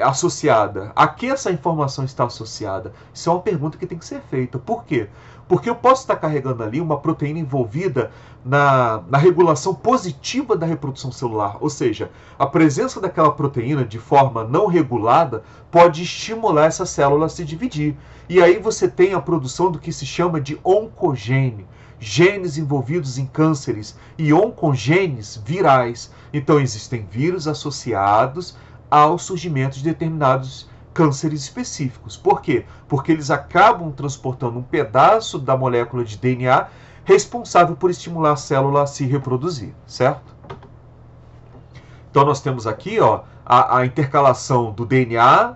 associada? A que essa informação está associada? Isso é uma pergunta que tem que ser feita. Por quê? Porque eu posso estar carregando ali uma proteína envolvida na regulação positiva da reprodução celular. Ou seja, a presença daquela proteína de forma não regulada pode estimular essa célula a se dividir. E aí você tem a produção do que se chama de oncogene, genes envolvidos em cânceres e oncogenes virais. Então existem vírus associados ao surgimento de determinados cânceres específicos. Por quê? Porque eles acabam transportando um pedaço da molécula de DNA responsável por estimular a célula a se reproduzir, certo? Então nós temos aqui a intercalação do DNA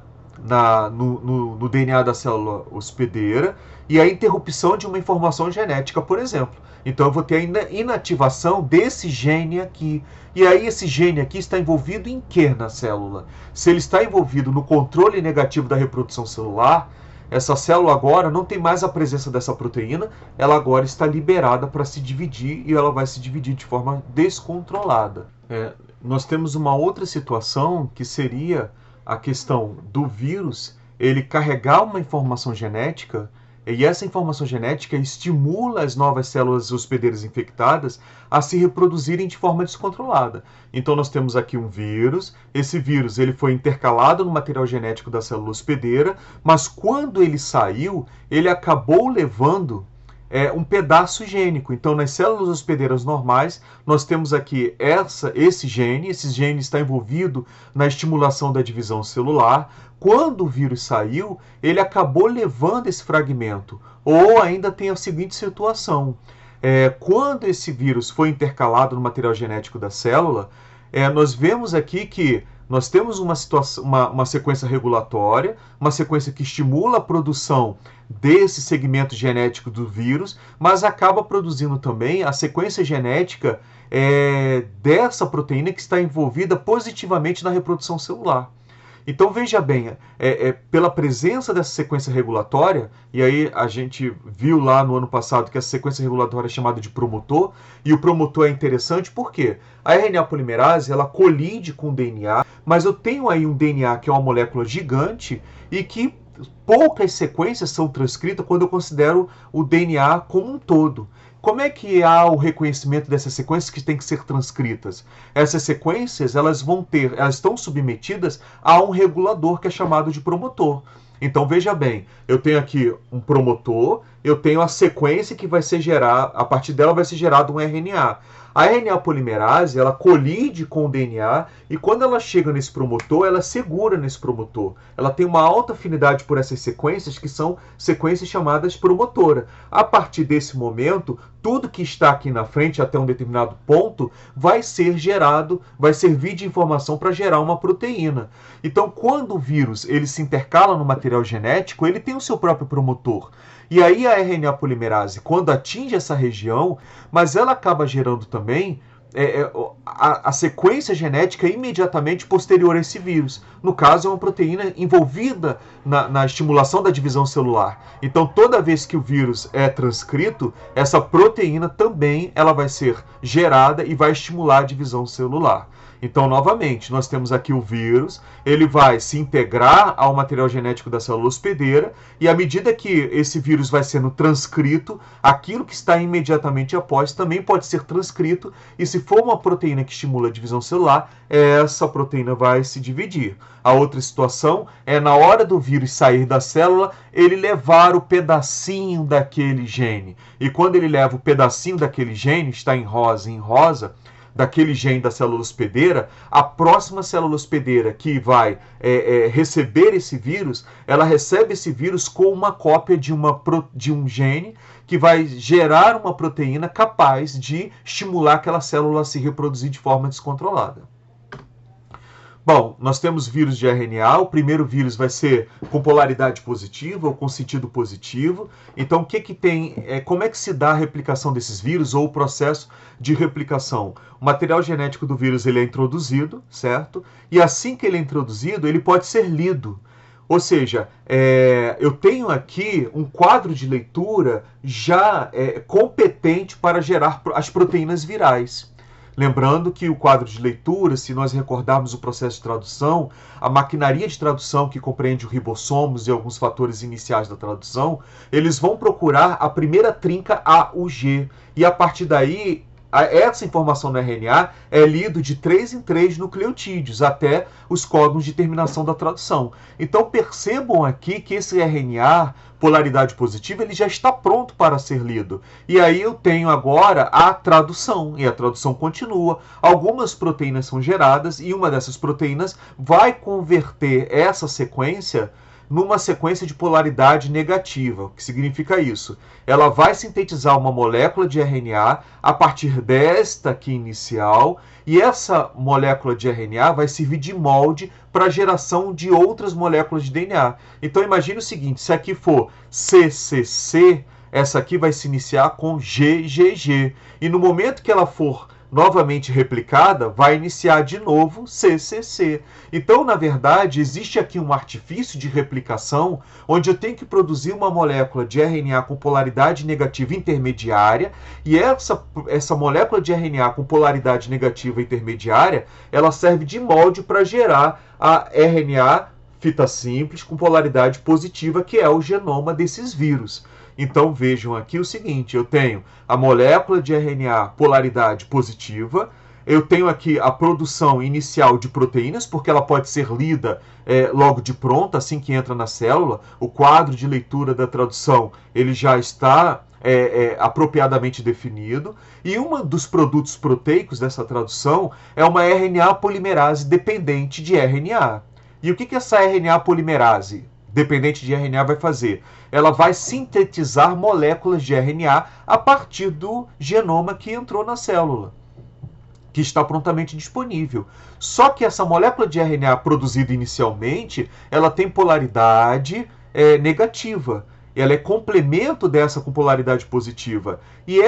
no DNA da célula hospedeira e a interrupção de uma informação genética, por exemplo. Então eu vou ter a inativação desse gene aqui. E aí esse gene aqui está envolvido em que na célula? Se ele está envolvido no controle negativo da reprodução celular, essa célula agora não tem mais a presença dessa proteína, ela agora está liberada para se dividir e ela vai se dividir de forma descontrolada. Nós temos uma outra situação que seria a questão do vírus, ele carregar uma informação genética e essa informação genética estimula as novas células hospedeiras infectadas a se reproduzirem de forma descontrolada. Então nós temos aqui um vírus, esse vírus ele foi intercalado no material genético da célula hospedeira, mas quando ele saiu, ele acabou levando um pedaço gênico. Então nas células hospedeiras normais, nós temos aqui esse gene está envolvido na estimulação da divisão celular. Quando o vírus saiu, ele acabou levando esse fragmento. Ou ainda tem a seguinte situação. Quando esse vírus foi intercalado no material genético da célula, nós vemos aqui que nós temos uma sequência regulatória, uma sequência que estimula a produção desse segmento genético do vírus, mas acaba produzindo também a sequência genética dessa proteína que está envolvida positivamente na reprodução celular. Então veja bem, pela presença dessa sequência regulatória, e aí a gente viu lá no ano passado que essa sequência regulatória é chamada de promotor, e o promotor é interessante porque a RNA polimerase ela colide com o DNA, mas eu tenho aí um DNA que é uma molécula gigante e que poucas sequências são transcritas quando eu considero o DNA como um todo. Como é que há o reconhecimento dessas sequências que têm que ser transcritas? Essas sequências elas estão submetidas a um regulador que é chamado de promotor. Então veja bem, eu tenho aqui um promotor, eu tenho a sequência que vai ser gerada, a partir dela vai ser gerado um RNA. A RNA polimerase, ela colide com o DNA e quando ela chega nesse promotor, ela segura nesse promotor. Ela tem uma alta afinidade por essas sequências, que são sequências chamadas promotora. A partir desse momento, tudo que está aqui na frente até um determinado ponto vai ser gerado, vai servir de informação para gerar uma proteína. Então, quando o vírus ele se intercala no material genético, ele tem o seu próprio promotor. E aí a RNA polimerase, quando atinge essa região, mas ela acaba gerando também a sequência genética imediatamente posterior a esse vírus. No caso, é uma proteína envolvida na estimulação da divisão celular. Então, toda vez que o vírus é transcrito, essa proteína também ela vai ser gerada e vai estimular a divisão celular. Então, novamente, nós temos aqui o vírus, ele vai se integrar ao material genético da célula hospedeira, e à medida que esse vírus vai sendo transcrito, aquilo que está imediatamente após também pode ser transcrito, e se for uma proteína que estimula a divisão celular, essa proteína vai se dividir. A outra situação é na hora do vírus sair da célula, ele levar o pedacinho daquele gene. E quando ele leva o pedacinho daquele gene, está em rosa, daquele gene da célula hospedeira, a próxima célula hospedeira que vai receber esse vírus, ela recebe esse vírus com uma cópia de um gene que vai gerar uma proteína capaz de estimular aquela célula a se reproduzir de forma descontrolada. Bom, nós temos vírus de RNA, o primeiro vírus vai ser com polaridade positiva ou com sentido positivo. Então, como é que se dá a replicação desses vírus ou o processo de replicação? O material genético do vírus ele é introduzido, certo? E assim que ele é introduzido, ele pode ser lido. Ou seja, eu tenho aqui um quadro de leitura já competente para gerar as proteínas virais. Lembrando que o quadro de leitura, se nós recordarmos o processo de tradução, a maquinaria de tradução que compreende os ribossomos e alguns fatores iniciais da tradução, eles vão procurar a primeira trinca A, U, G, e a partir daí essa informação no RNA é lido de 3 em 3 nucleotídeos até os códons de terminação da tradução. Então percebam aqui que esse RNA, polaridade positiva, ele já está pronto para ser lido. E aí eu tenho agora a tradução, e a tradução continua. Algumas proteínas são geradas e uma dessas proteínas vai converter essa sequência numa sequência de polaridade negativa. O que significa isso? Ela vai sintetizar uma molécula de RNA a partir desta aqui inicial, e essa molécula de RNA vai servir de molde para a geração de outras moléculas de DNA. Então imagine o seguinte, se aqui for CCC, essa aqui vai se iniciar com GGG, e no momento que ela for novamente replicada, vai iniciar de novo CCC. Então, na verdade, existe aqui um artifício de replicação onde eu tenho que produzir uma molécula de RNA com polaridade negativa intermediária, e essa molécula de RNA com polaridade negativa intermediária, ela serve de molde para gerar a RNA fita simples com polaridade positiva, que é o genoma desses vírus. Então vejam aqui o seguinte, eu tenho a molécula de RNA polaridade positiva, eu tenho aqui a produção inicial de proteínas, porque ela pode ser lida logo de pronto, assim que entra na célula. O quadro de leitura da tradução ele já está apropriadamente definido, e um dos produtos proteicos dessa tradução é uma RNA polimerase dependente de RNA. E o que essa RNA polimerase dependente de RNA vai fazer? Ela vai sintetizar moléculas de RNA a partir do genoma que entrou na célula, que está prontamente disponível. Só que essa molécula de RNA produzida inicialmente, ela tem polaridade negativa. Ela é complemento dessa com polaridade positiva. E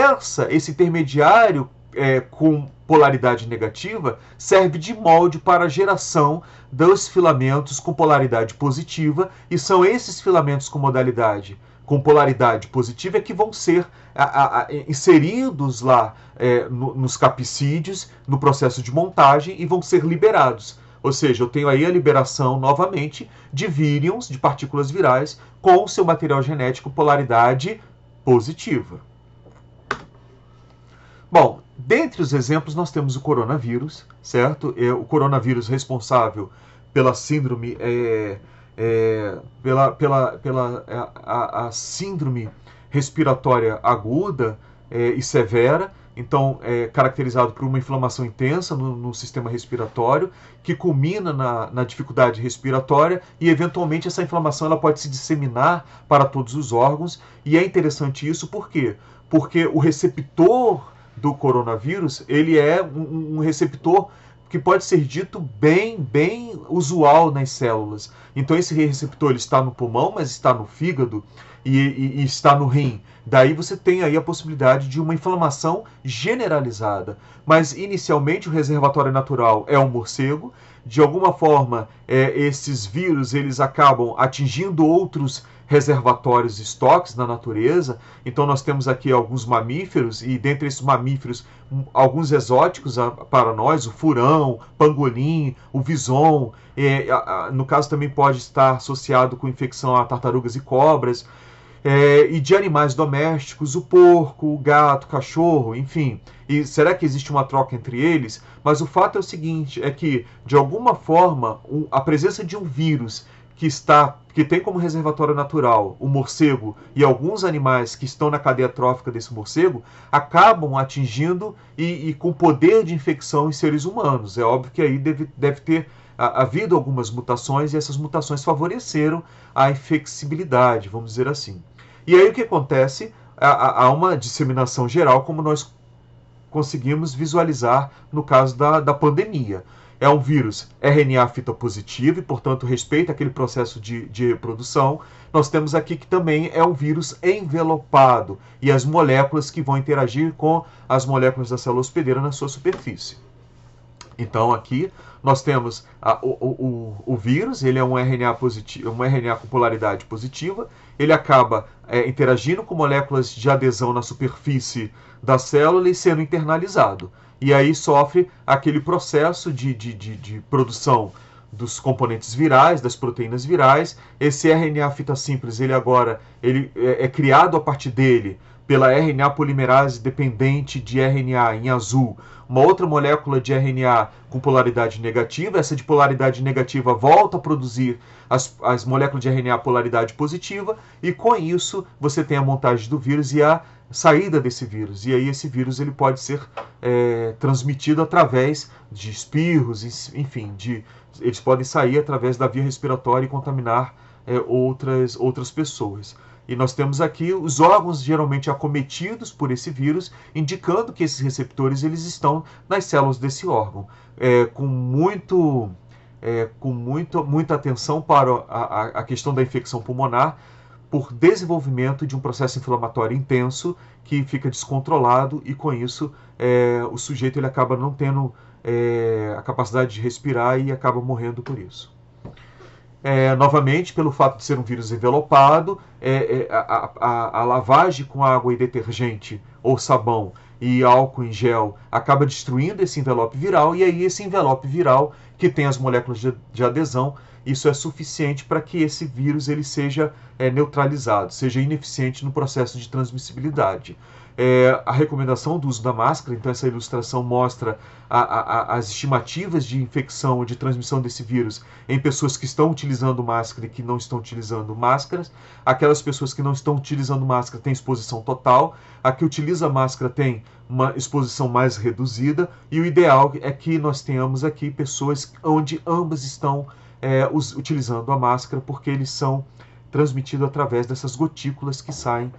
esse intermediário com polaridade negativa serve de molde para a geração dos filamentos com polaridade positiva, e são esses filamentos com polaridade positiva que vão ser inseridos lá nos capsídeos, no processo de montagem, e vão ser liberados. Ou seja, eu tenho aí a liberação, novamente, de vírions, de partículas virais, com o seu material genético polaridade positiva. Bom, dentre os exemplos nós temos o coronavírus, certo? O coronavírus responsável pela síndrome, a síndrome respiratória aguda e severa. Então, caracterizado por uma inflamação intensa no sistema respiratório, que culmina na dificuldade respiratória, e eventualmente essa inflamação ela pode se disseminar para todos os órgãos. E é interessante isso, por quê? Porque o receptor do coronavírus, ele é um receptor que pode ser dito bem usual nas células. Então esse receptor ele está no pulmão, mas está no fígado e está no rim. Daí você tem aí a possibilidade de uma inflamação generalizada. Mas inicialmente o reservatório natural é um morcego. De alguma forma, esses vírus eles acabam atingindo outros reservatórios e estoques na natureza. Então nós temos aqui alguns mamíferos, e dentre esses mamíferos, alguns exóticos para nós, o furão, pangolim, o vison, no caso também pode estar associado com infecção a tartarugas e cobras, e de animais domésticos, o porco, o gato, o cachorro, enfim. E será que existe uma troca entre eles? Mas o fato é o seguinte, é que, de alguma forma, a presença de um vírus que tem como reservatório natural o morcego e alguns animais que estão na cadeia trófica desse morcego, acabam atingindo e com poder de infecção em seres humanos. É óbvio que aí deve ter havido algumas mutações, e essas mutações favoreceram a infeccibilidade, vamos dizer assim. E aí o que acontece? Há uma disseminação geral, como nós conseguimos visualizar no caso da pandemia. É um vírus RNA fita positivo e, portanto, respeita aquele processo de reprodução. Nós temos aqui que também é um vírus envelopado, e as moléculas que vão interagir com as moléculas da célula hospedeira na sua superfície. Então aqui nós temos o vírus, ele é um RNA positivo, um RNA com polaridade positiva, ele acaba interagindo com moléculas de adesão na superfície da célula e sendo internalizado. E aí sofre aquele processo de produção dos componentes virais, das proteínas virais. Esse RNA fita simples, ele é criado a partir dele pela RNA polimerase dependente de RNA em azul, uma outra molécula de RNA com polaridade negativa. Essa de polaridade negativa volta a produzir as moléculas de RNA polaridade positiva, e com isso você tem a montagem do vírus e a saída desse vírus. E aí esse vírus ele pode ser transmitido através de espirros, enfim, eles podem sair através da via respiratória e contaminar outras pessoas. E nós temos aqui os órgãos geralmente acometidos por esse vírus, indicando que esses receptores eles estão nas células desse órgão. Com muita atenção para a questão da infecção pulmonar, por desenvolvimento de um processo inflamatório intenso que fica descontrolado, e com isso o sujeito ele acaba não tendo a capacidade de respirar e acaba morrendo por isso. Novamente, pelo fato de ser um vírus envelopado, a lavagem com água e detergente ou sabão e álcool em gel acaba destruindo esse envelope viral, e aí esse envelope viral que tem as moléculas de adesão, isso é suficiente para que esse vírus ele seja neutralizado, seja ineficiente no processo de transmissibilidade. A recomendação do uso da máscara, então essa ilustração mostra as estimativas de infecção, de transmissão desse vírus em pessoas que estão utilizando máscara e que não estão utilizando máscaras. Aquelas pessoas que não estão utilizando máscara têm exposição total, a que utiliza máscara tem uma exposição mais reduzida, e o ideal é que nós tenhamos aqui pessoas onde ambas estão utilizando a máscara, porque eles são transmitidos através dessas gotículas que saem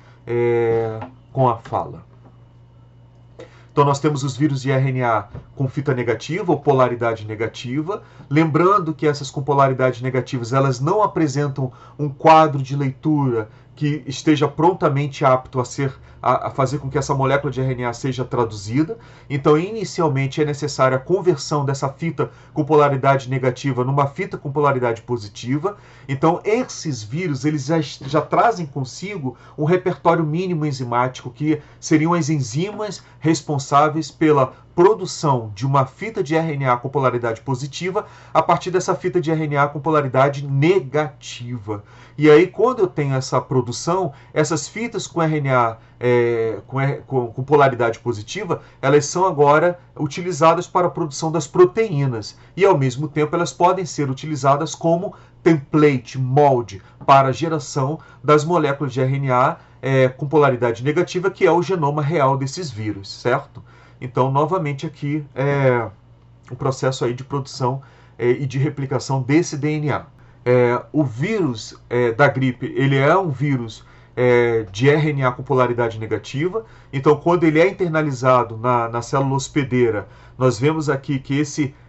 com a fala. Então nós temos os vírus de RNA com fita negativa ou polaridade negativa, lembrando que essas com polaridade negativas elas não apresentam um quadro de leitura que esteja prontamente apto a fazer com que essa molécula de RNA seja traduzida. Então, inicialmente, é necessária a conversão dessa fita com polaridade negativa numa fita com polaridade positiva. Então, esses vírus eles já trazem consigo um repertório mínimo enzimático, que seriam as enzimas responsáveis pela produção de uma fita de RNA com polaridade positiva a partir dessa fita de RNA com polaridade negativa. E aí, quando eu tenho essa produção, essas fitas com RNA com polaridade positiva, elas são agora utilizadas para a produção das proteínas. E, ao mesmo tempo, elas podem ser utilizadas como template, molde, para a geração das moléculas de RNA com polaridade negativa, que é o genoma real desses vírus, certo? Então, novamente, aqui o processo aí de produção e de replicação desse DNA. O vírus da gripe, ele é um vírus de RNA com polaridade negativa. Então, quando ele é internalizado na célula hospedeira, nós vemos aqui que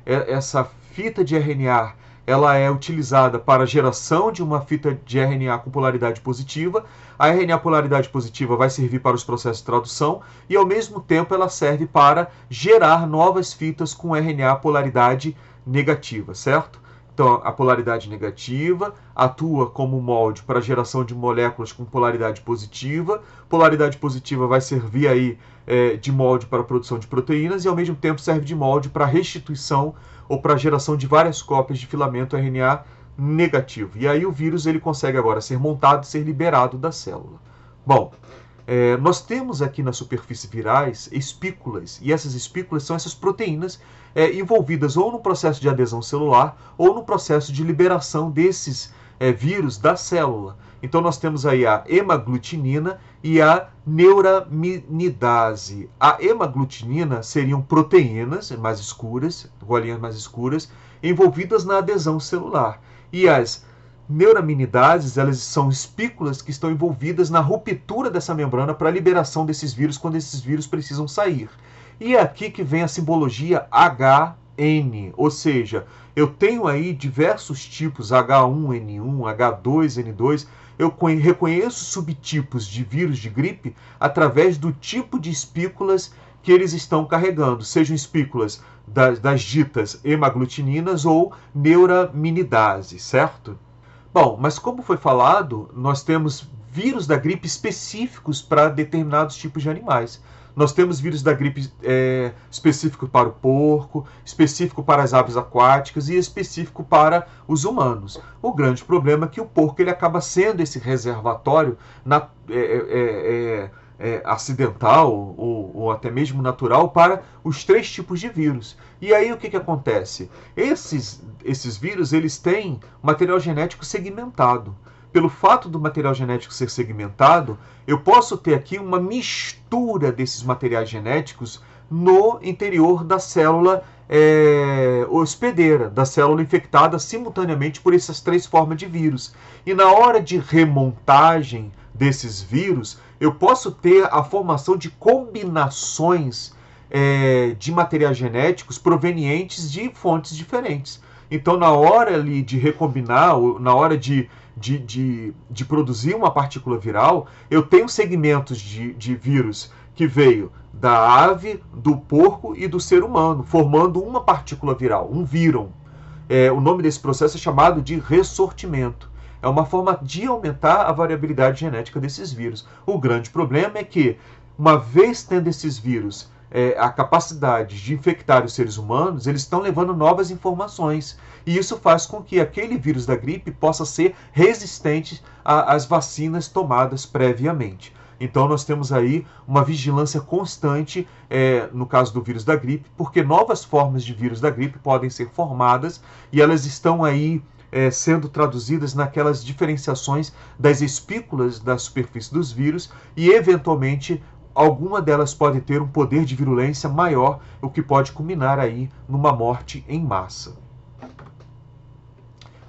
essa fita de RNA ela é utilizada para a geração de uma fita de RNA com polaridade positiva. A RNA polaridade positiva vai servir para os processos de tradução e, ao mesmo tempo, ela serve para gerar novas fitas com RNA polaridade negativa, certo? Então, a polaridade negativa atua como molde para a geração de moléculas com polaridade positiva. Polaridade positiva vai servir aí de molde para a produção de proteínas e, ao mesmo tempo, serve de molde para a restituição ou para a geração de várias cópias de filamento RNA negativo. E aí o vírus ele consegue agora ser montado e ser liberado da célula. Bom, nós temos aqui na superfície virais espículas, e essas espículas são essas proteínas envolvidas ou no processo de adesão celular ou no processo de liberação desses vírus da célula. Então nós temos aí a hemaglutinina e a neuraminidase. A hemaglutinina seriam proteínas mais escuras, bolinhas mais escuras, envolvidas na adesão celular. E as neuraminidases, elas são espículas que estão envolvidas na ruptura dessa membrana para a liberação desses vírus quando esses vírus precisam sair. E é aqui que vem a simbologia HN, ou seja, eu tenho aí diversos tipos, H1N1, H2N2, eu reconheço subtipos de vírus de gripe através do tipo de espículas que eles estão carregando, sejam espículas das ditas hemaglutininas ou neuraminidase, certo? Bom, mas como foi falado, nós temos vírus da gripe específicos para determinados tipos de animais. Nós temos vírus da gripe específico para o porco, específico para as aves aquáticas e específico para os humanos. O grande problema é que o porco ele acaba sendo esse reservatório acidental ou até mesmo natural para os 3 tipos de vírus. E aí o que acontece? Esses vírus eles têm material genético segmentado. Pelo fato do material genético ser segmentado, eu posso ter aqui uma mistura desses materiais genéticos no interior da célula hospedeira, da célula infectada simultaneamente por essas 3 formas de vírus. E na hora de remontagem desses vírus, eu posso ter a formação de combinações de materiais genéticos provenientes de fontes diferentes. Então, na hora ali de recombinar, na hora de produzir uma partícula viral, eu tenho segmentos de vírus que veio da ave, do porco e do ser humano, formando uma partícula viral, um vírum. O nome desse processo é chamado de ressortimento. É uma forma de aumentar a variabilidade genética desses vírus. O grande problema é que, uma vez tendo esses vírus a capacidade de infectar os seres humanos, eles estão levando novas informações. E isso faz com que aquele vírus da gripe possa ser resistente às vacinas tomadas previamente. Então nós temos aí uma vigilância constante no caso do vírus da gripe, porque novas formas de vírus da gripe podem ser formadas e elas estão aí sendo traduzidas naquelas diferenciações das espículas da superfície dos vírus e, eventualmente, alguma delas pode ter um poder de virulência maior, o que pode culminar aí numa morte em massa.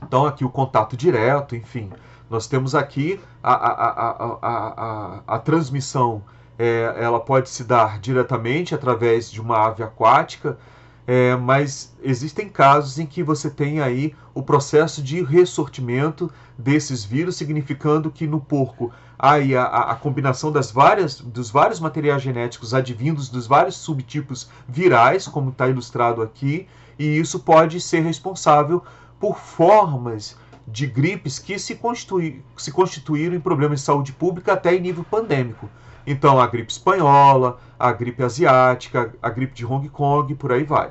Então aqui o contato direto, enfim, nós temos aqui a transmissão, ela pode se dar diretamente através de uma ave aquática, mas existem casos em que você tem aí o processo de ressortimento desses vírus, significando que no porco há aí a combinação dos vários materiais genéticos advindos dos vários subtipos virais, como está ilustrado aqui, e isso pode ser responsável por formas de gripes que se constituíram em problemas de saúde pública até em nível pandêmico. Então, a gripe espanhola, a gripe asiática, a gripe de Hong Kong, por aí vai.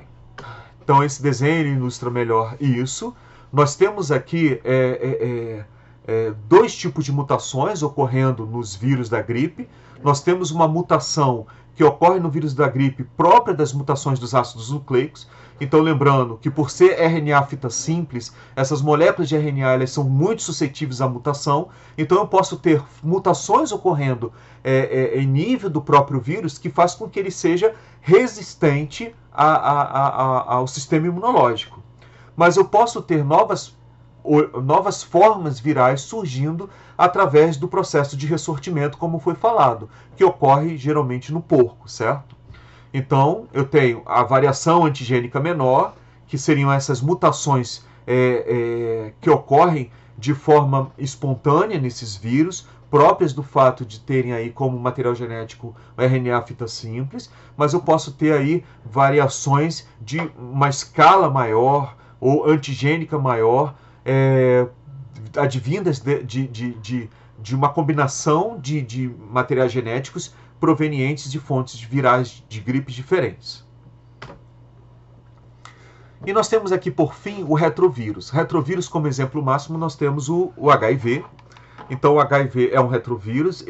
Então, esse desenho ilustra melhor isso. Nós temos aqui 2 tipos de mutações ocorrendo nos vírus da gripe. Nós temos uma mutação que ocorre no vírus da gripe própria das mutações dos ácidos nucleicos. Então, lembrando que por ser RNA fita simples, essas moléculas de RNA elas são muito suscetíveis à mutação. Então, eu posso ter mutações ocorrendo em nível do próprio vírus que faz com que ele seja resistente ao sistema imunológico. Mas eu posso ter novas formas virais surgindo através do processo de ressortimento, como foi falado, que ocorre geralmente no porco, certo? Então, eu tenho a variação antigênica menor, que seriam essas mutações que ocorrem de forma espontânea nesses vírus, próprias do fato de terem aí como material genético o RNA fita simples, mas eu posso ter aí variações de uma escala maior ou antigênica maior, advindas de uma combinação de materiais genéticos provenientes de fontes virais de gripes diferentes. E nós temos aqui, por fim, o retrovírus. Retrovírus, como exemplo máximo, nós temos o HIV. Então, o HIV é um retrovírus.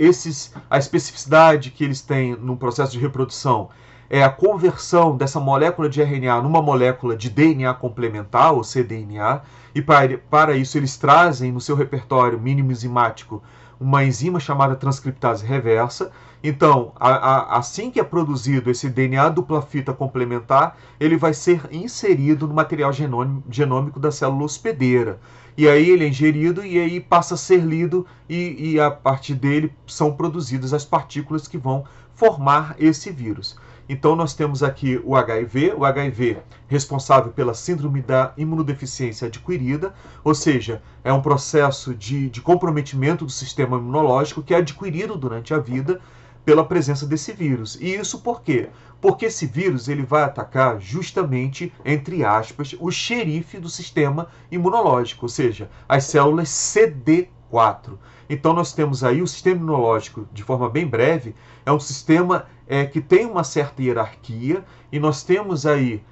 A especificidade que eles têm no processo de reprodução é a conversão dessa molécula de RNA numa molécula de DNA complementar, ou cDNA, e para isso eles trazem no seu repertório mínimo enzimático uma enzima chamada transcriptase reversa. Então, assim que é produzido esse DNA dupla fita complementar, ele vai ser inserido no material genômico da célula hospedeira. E aí ele é ingerido e aí passa a ser lido e a partir dele são produzidas as partículas que vão formar esse vírus. Então nós temos aqui o HIV responsável pela síndrome da imunodeficiência adquirida, ou seja, é um processo de comprometimento do sistema imunológico que é adquirido durante a vida pela presença desse vírus. E isso por quê? Porque esse vírus ele vai atacar justamente, entre aspas, o xerife do sistema imunológico, ou seja, as células CD4. Então nós temos aí o sistema imunológico, de forma bem breve, é um sistema que tem uma certa hierarquia, e nós temos aí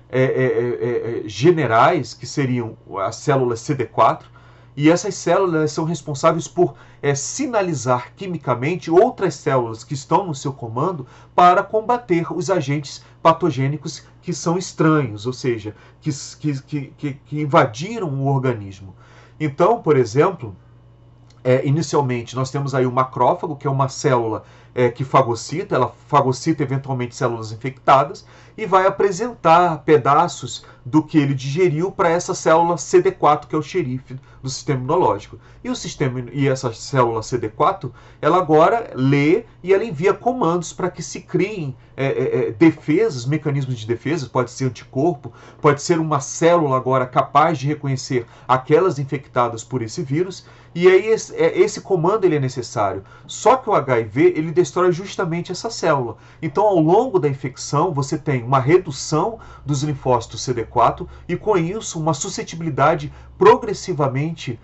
generais, que seriam as células CD4, e essas células são responsáveis por sinalizar quimicamente outras células que estão no seu comando para combater os agentes patogênicos que são estranhos, ou seja, que invadiram o organismo. Então, por exemplo, inicialmente nós temos aí o macrófago, que é uma célula que fagocita, ela fagocita eventualmente células infectadas e vai apresentar pedaços do que ele digeriu para essa célula CD4, que é o xerife do sistema imunológico. E essa célula CD4, ela agora lê e ela envia comandos para que se criem defesas, mecanismos de defesa, pode ser anticorpo, pode ser uma célula agora capaz de reconhecer aquelas infectadas por esse vírus, e aí esse comando ele é necessário. Só que o HIV ele destrói justamente essa célula. Então, ao longo da infecção, você tem uma redução dos linfócitos CD4 e, com isso, uma suscetibilidade progressivamente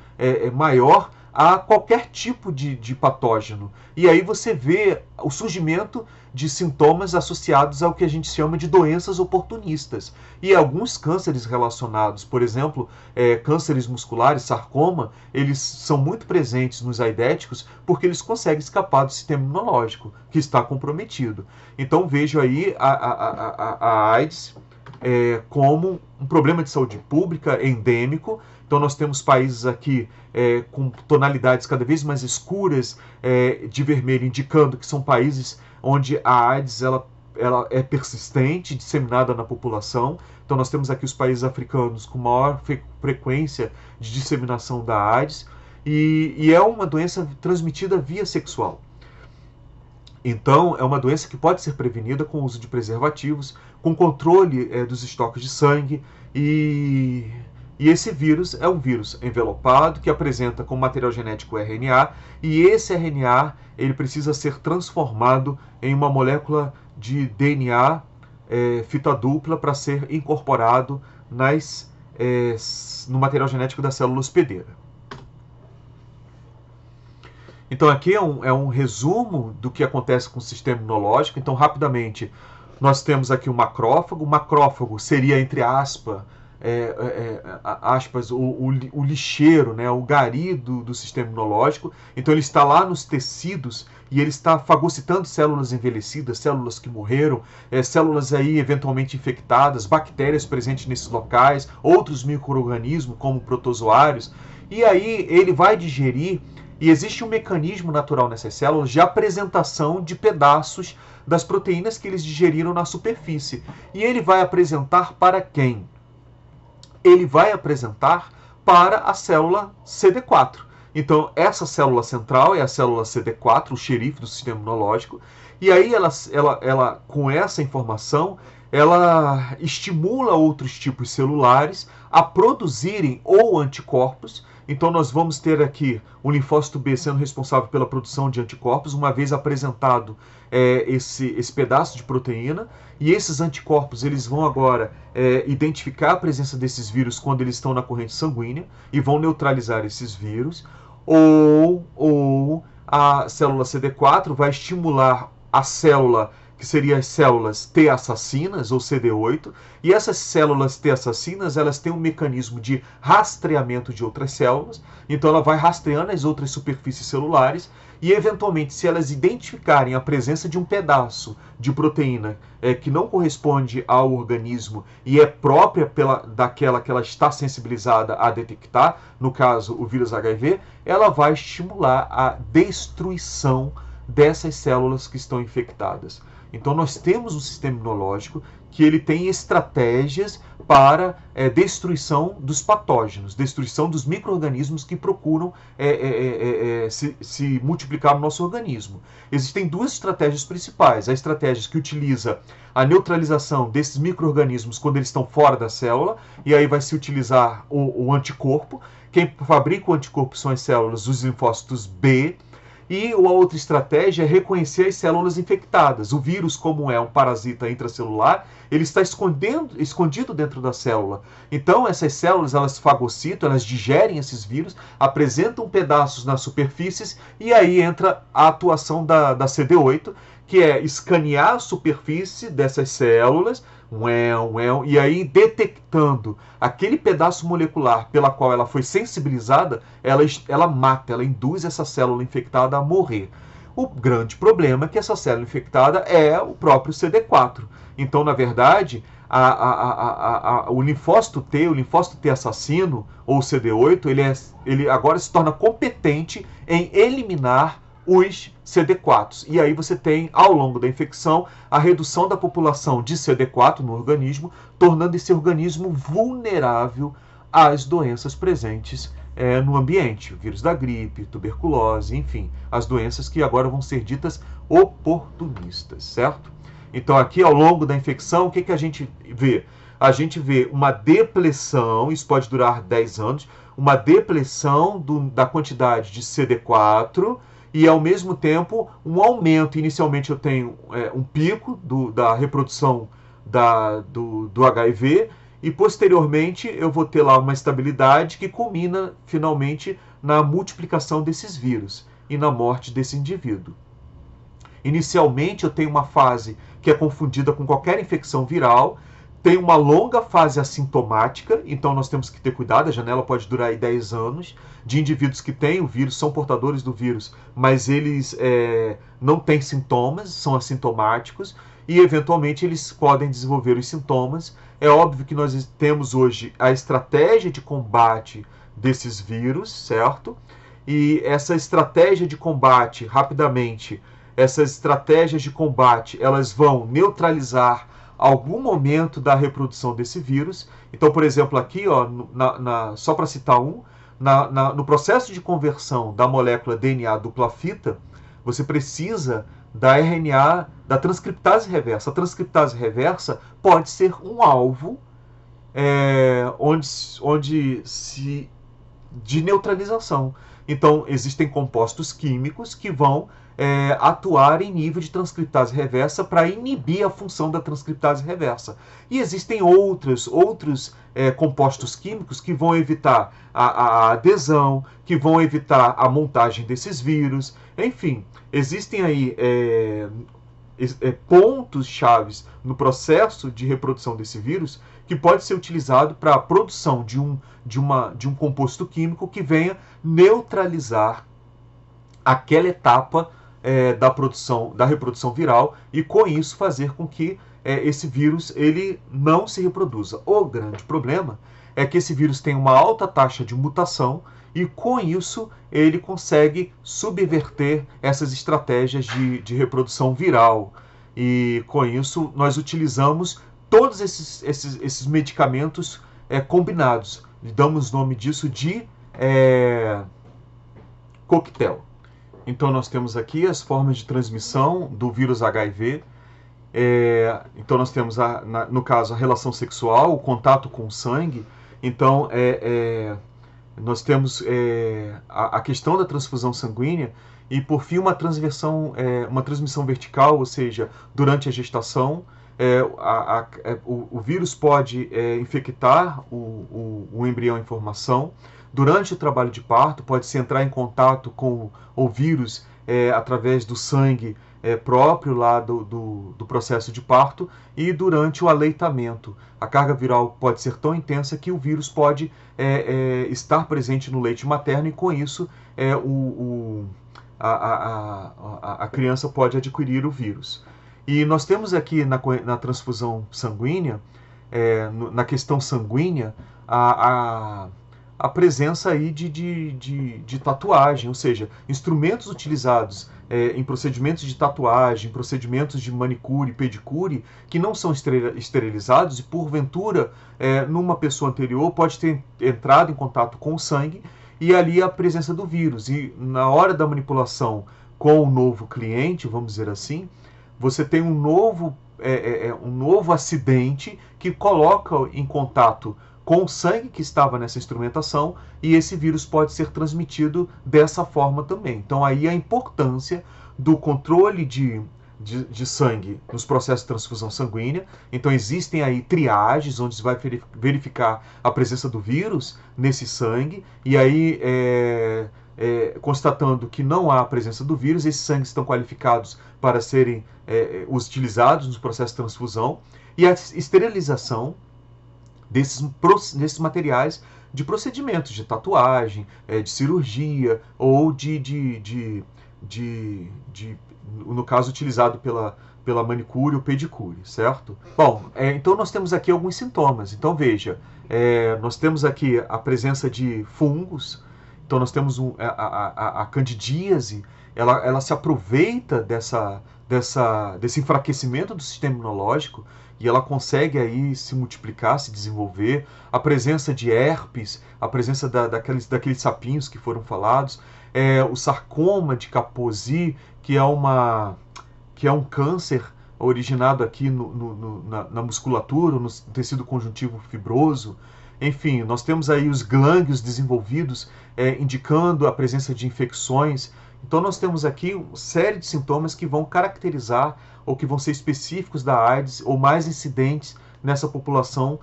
maior a qualquer tipo de patógeno. E aí você vê o surgimento de sintomas associados ao que a gente chama de doenças oportunistas. E alguns cânceres relacionados, por exemplo, cânceres musculares, sarcoma, eles são muito presentes nos aidéticos porque eles conseguem escapar do sistema imunológico, que está comprometido. Então vejo aí a AIDS como um problema de saúde pública endêmico. Então nós temos países aqui com tonalidades cada vez mais escuras de vermelho, indicando que são países onde a AIDS ela é persistente, disseminada na população. Então nós temos aqui os países africanos com maior frequência de disseminação da AIDS, e é uma doença transmitida via sexual. Então, é uma doença que pode ser prevenida com o uso de preservativos, com controle dos estoques de sangue, e esse vírus é um vírus envelopado que apresenta como material genético RNA, e esse RNA ele precisa ser transformado em uma molécula de DNA fita dupla para ser incorporado no material genético da célula hospedeira. Então aqui é um resumo do que acontece com o sistema imunológico. Então, rapidamente, nós temos aqui o macrófago. O macrófago seria, entre aspas, o lixeiro, né, o gari do sistema imunológico. Então ele está lá nos tecidos e ele está fagocitando células envelhecidas, células que morreram, células aí eventualmente infectadas, bactérias presentes nesses locais, outros micro-organismos como protozoários. E aí ele vai digerir. E existe um mecanismo natural nessas células de apresentação de pedaços das proteínas que eles digeriram na superfície. E ele vai apresentar para quem? Ele vai apresentar para a célula CD4. Então, essa célula central é a célula CD4, o xerife do sistema imunológico. E aí, ela com essa informação, ela estimula outros tipos celulares a produzirem ou anticorpos. Então nós vamos ter aqui o linfócito B sendo responsável pela produção de anticorpos, uma vez apresentado esse pedaço de proteína, e esses anticorpos eles vão agora identificar a presença desses vírus quando eles estão na corrente sanguínea e vão neutralizar esses vírus, ou a célula CD4 vai estimular a célula que seriam as células T assassinas, ou CD8, e essas células T assassinas, elas têm um mecanismo de rastreamento de outras células, então ela vai rastreando as outras superfícies celulares, e eventualmente, se elas identificarem a presença de um pedaço de proteína que não corresponde ao organismo e é própria daquela que ela está sensibilizada a detectar, no caso o vírus HIV, ela vai estimular a destruição dessas células que estão infectadas. Então nós temos um sistema imunológico que ele tem estratégias para destruição dos patógenos, destruição dos micro-organismos que procuram se multiplicar no nosso organismo. Existem duas estratégias principais. A estratégia que utiliza a neutralização desses micro-organismos quando eles estão fora da célula, e aí vai se utilizar o anticorpo. Quem fabrica o anticorpo são as células, os linfócitos B. E a outra estratégia é reconhecer as células infectadas. O vírus, como é um parasita intracelular, ele está escondido dentro da célula. Então, essas células, elas fagocitam, elas digerem esses vírus, apresentam pedaços nas superfícies, e aí entra a atuação da CD8, que é escanear a superfície dessas células, e aí detectando aquele pedaço molecular pela qual ela foi sensibilizada, ela mata, ela induz essa célula infectada a morrer. O grande problema é que essa célula infectada é o próprio CD4. Então, na verdade, o linfócito T assassino, ou CD8, ele agora se torna competente em eliminar os CD4s. E aí você tem, ao longo da infecção, a redução da população de CD4 no organismo, tornando esse organismo vulnerável às doenças presentes no ambiente. O vírus da gripe, tuberculose, enfim, as doenças que agora vão ser ditas oportunistas, certo? Então aqui, ao longo da infecção, o que a gente vê? A gente vê uma depressão, isso pode durar 10 anos, uma depressão da quantidade de CD4, e ao mesmo tempo um aumento. Inicialmente eu tenho um pico da reprodução do HIV, e posteriormente eu vou ter lá uma estabilidade que culmina finalmente na multiplicação desses vírus e na morte desse indivíduo. Inicialmente eu tenho uma fase que é confundida com qualquer infecção viral, tem uma longa fase assintomática, então nós temos que ter cuidado, a janela pode durar aí 10 anos, de indivíduos que têm o vírus, são portadores do vírus, mas eles não têm sintomas, são assintomáticos, e eventualmente eles podem desenvolver os sintomas. É óbvio que nós temos hoje a estratégia de combate desses vírus, certo? E essa estratégia de combate, rapidamente, essas estratégias de combate, elas vão neutralizar algum momento da reprodução desse vírus. Então, por exemplo, aqui, ó, só para citar no processo de conversão da molécula DNA dupla fita, você precisa da RNA, da transcriptase reversa. A transcriptase reversa pode ser um alvo de neutralização. Então, existem compostos químicos que vão atuar em nível de transcriptase reversa para inibir a função da transcriptase reversa. E existem outros compostos químicos que vão evitar a adesão, que vão evitar a montagem desses vírus. Enfim, existem aí pontos chaves no processo de reprodução desse vírus que pode ser utilizado para a produção de um composto químico que venha neutralizar aquela etapa da reprodução viral, e com isso fazer com que esse vírus ele não se reproduza. O grande problema é que esse vírus tem uma alta taxa de mutação, e com isso ele consegue subverter essas estratégias de reprodução viral. E com isso nós utilizamos todos esses medicamentos combinados. Damos o nome disso de coquetel. Então nós temos aqui as formas de transmissão do vírus HIV. Então nós temos, no caso, a relação sexual, o contato com o sangue. Então nós temos a questão da transfusão sanguínea, e por fim uma transmissão vertical, ou seja, durante a gestação, o vírus pode infectar o embrião em formação. Durante o trabalho de parto, pode-se entrar em contato com o vírus através do sangue próprio lá do processo de parto, e durante o aleitamento. A carga viral pode ser tão intensa que o vírus pode estar presente no leite materno, e com isso a criança pode adquirir o vírus. E nós temos aqui na transfusão sanguínea, na questão sanguínea, a presença aí de tatuagem, ou seja, instrumentos utilizados em procedimentos de tatuagem, procedimentos de manicure e pedicure, que não são esterilizados, e porventura, numa pessoa anterior, pode ter entrado em contato com o sangue, e ali a presença do vírus. E na hora da manipulação com o novo cliente, vamos dizer assim, você tem um novo acidente que coloca em contato com o sangue que estava nessa instrumentação, e esse vírus pode ser transmitido dessa forma também. Então aí a importância do controle de sangue nos processos de transfusão sanguínea. Então existem aí triagens, onde se vai verificar a presença do vírus nesse sangue, e aí constatando que não há a presença do vírus, esses sangues estão qualificados para serem utilizados nos processos de transfusão, e a esterilização desses materiais de procedimentos de tatuagem, de cirurgia, ou no caso utilizado pela manicure ou pedicure, certo? Bom, então nós temos aqui alguns sintomas. Então veja, nós temos aqui a presença de fungos. Então nós temos a candidíase, ela se aproveita desse enfraquecimento do sistema imunológico, e ela consegue aí se multiplicar, se desenvolver. A presença de herpes, a presença daqueles sapinhos que foram falados, o sarcoma de Kaposi, que é um câncer originado aqui na musculatura, no tecido conjuntivo fibroso. Enfim, nós temos aí os glânglios desenvolvidos, indicando a presença de infecções. Então nós temos aqui uma série de sintomas que vão caracterizar ou que vão ser específicos da AIDS ou mais incidentes nessa população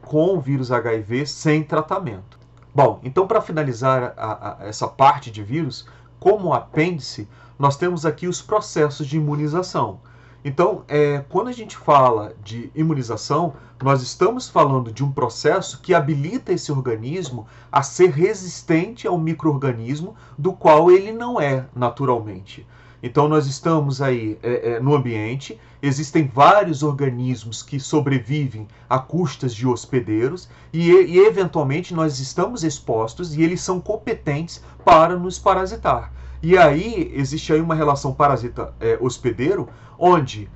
com o vírus HIV sem tratamento. Bom, então para finalizar essa parte de vírus, como apêndice, nós temos aqui os processos de imunização. Então, quando a gente fala de imunização, nós estamos falando de um processo que habilita esse organismo a ser resistente ao micro-organismo do qual ele não é naturalmente. Então, nós estamos aí no ambiente, existem vários organismos que sobrevivem a custas de hospedeiros e eventualmente, nós estamos expostos e eles são competentes para nos parasitar. E aí, existe aí uma relação parasita-hospedeiro, onde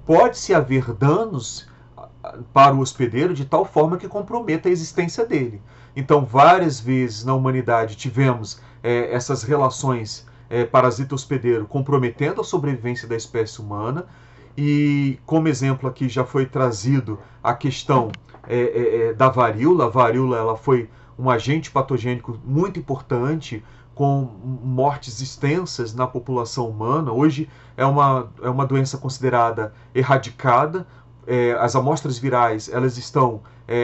pode-se haver danos para o hospedeiro de tal forma que comprometa a existência dele. Então, várias vezes na humanidade tivemos essas relações parasita-hospedeiro comprometendo a sobrevivência da espécie humana, e como exemplo aqui já foi trazido a questão da varíola. A varíola ela foi um agente patogênico muito importante, com mortes extensas na população humana. Hoje é uma doença considerada erradicada. As amostras virais elas estão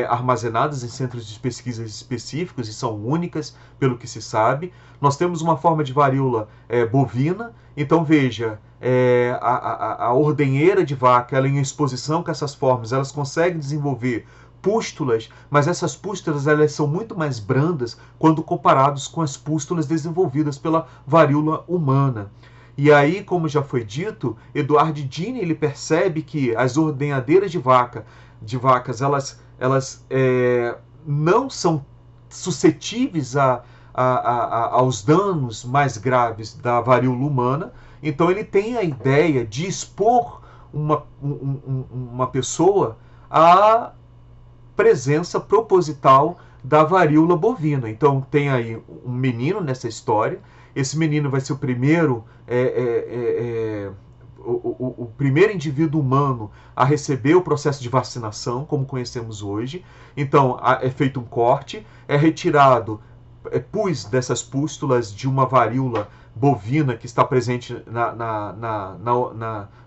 armazenadas em centros de pesquisas específicos e são únicas, pelo que se sabe. Nós temos uma forma de varíola bovina. Então veja, a ordenheira de vaca, ela em exposição com essas formas, elas conseguem desenvolver pústulas, mas essas pústulas elas são muito mais brandas quando comparados com as pústulas desenvolvidas pela varíola humana. E aí, como já foi dito, Eduard Dini ele percebe que as ordenhadeiras de vacas elas não são suscetíveis aos danos mais graves da varíola humana. Então ele tem a ideia de expor uma pessoa a presença proposital da varíola bovina. Então tem aí um menino nessa história. Esse menino vai ser o primeiro o primeiro indivíduo humano a receber o processo de vacinação, como conhecemos hoje. Então é feito um corte, é retirado pus dessas pústulas de uma varíola bovina que está presente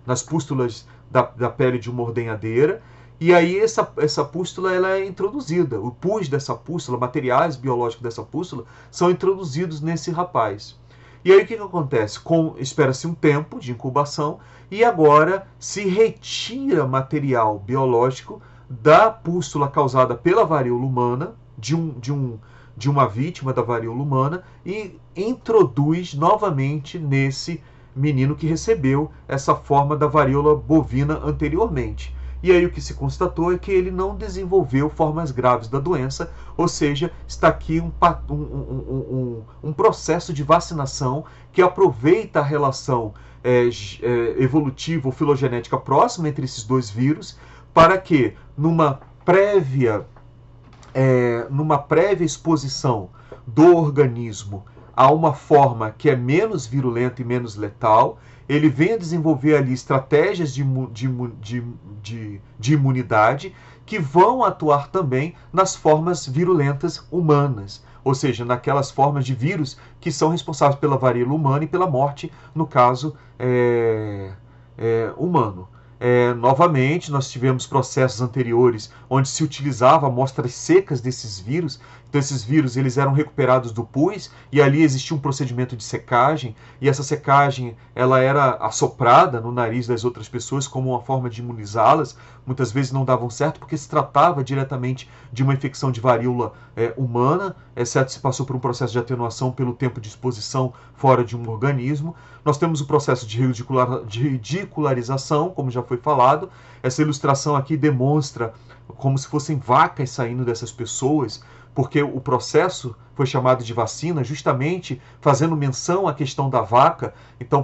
nas pústulas da pele de uma ordenhadeira. E aí essa pústula ela é introduzida. O pus dessa pústula, materiais biológicos dessa pústula, são introduzidos nesse rapaz. E aí o que acontece? Espera-se um tempo de incubação e agora se retira material biológico da pústula causada pela varíola humana, de uma vítima da varíola humana, e introduz novamente nesse menino que recebeu essa forma da varíola bovina anteriormente. E aí o que se constatou é que ele não desenvolveu formas graves da doença, ou seja, está aqui um processo de vacinação que aproveita a relação evolutiva ou filogenética próxima entre esses dois vírus, para que numa prévia exposição do organismo a uma forma que é menos virulenta e menos letal. Ele vem a desenvolver ali estratégias de imunidade que vão atuar também nas formas virulentas humanas, ou seja, naquelas formas de vírus que são responsáveis pela varíola humana e pela morte, no caso humano. Novamente, nós tivemos processos anteriores onde se utilizava amostras secas desses vírus. Então, esses vírus eles eram recuperados do pus e ali existia um procedimento de secagem, e essa secagem ela era assoprada no nariz das outras pessoas como uma forma de imunizá-las. Muitas vezes não davam certo porque se tratava diretamente de uma infecção de varíola humana, exceto se passou por um processo de atenuação pelo tempo de exposição fora de um organismo. Nós temos o processo de ridicularização, como já foi falado. Essa ilustração aqui demonstra como se fossem vacas saindo dessas pessoas, porque o processo foi chamado de vacina justamente fazendo menção à questão da vaca. Então,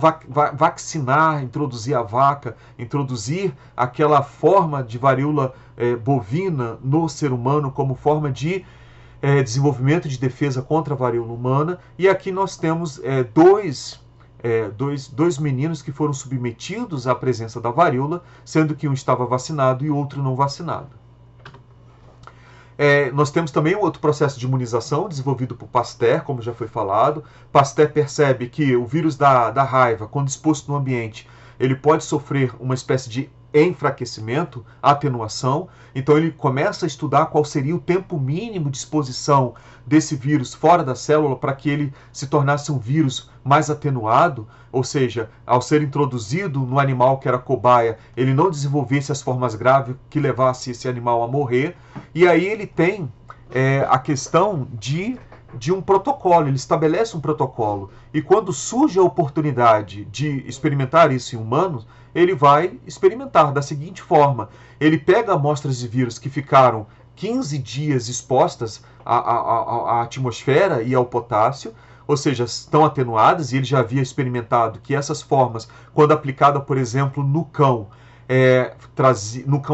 vacinar, introduzir a vaca, introduzir aquela forma de varíola bovina no ser humano como forma de desenvolvimento de defesa contra a varíola humana. E aqui nós temos dois meninos que foram submetidos à presença da varíola, sendo que um estava vacinado e o outro não vacinado. Nós temos também um outro processo de imunização desenvolvido por Pasteur, como já foi falado. Pasteur percebe que o vírus da raiva, quando exposto no ambiente, ele pode sofrer uma espécie de enfraquecimento, atenuação. Então ele começa a estudar qual seria o tempo mínimo de exposição desse vírus fora da célula para que ele se tornasse um vírus mais atenuado, ou seja, ao ser introduzido no animal que era cobaia, ele não desenvolvesse as formas graves que levasse esse animal a morrer. E aí ele tem a questão de um protocolo, ele estabelece um protocolo. E quando surge a oportunidade de experimentar isso em humanos, ele vai experimentar da seguinte forma: ele pega amostras de vírus que ficaram 15 dias expostas à atmosfera e ao potássio, ou seja, estão atenuadas, e ele já havia experimentado que essas formas, quando aplicada, por exemplo, no cão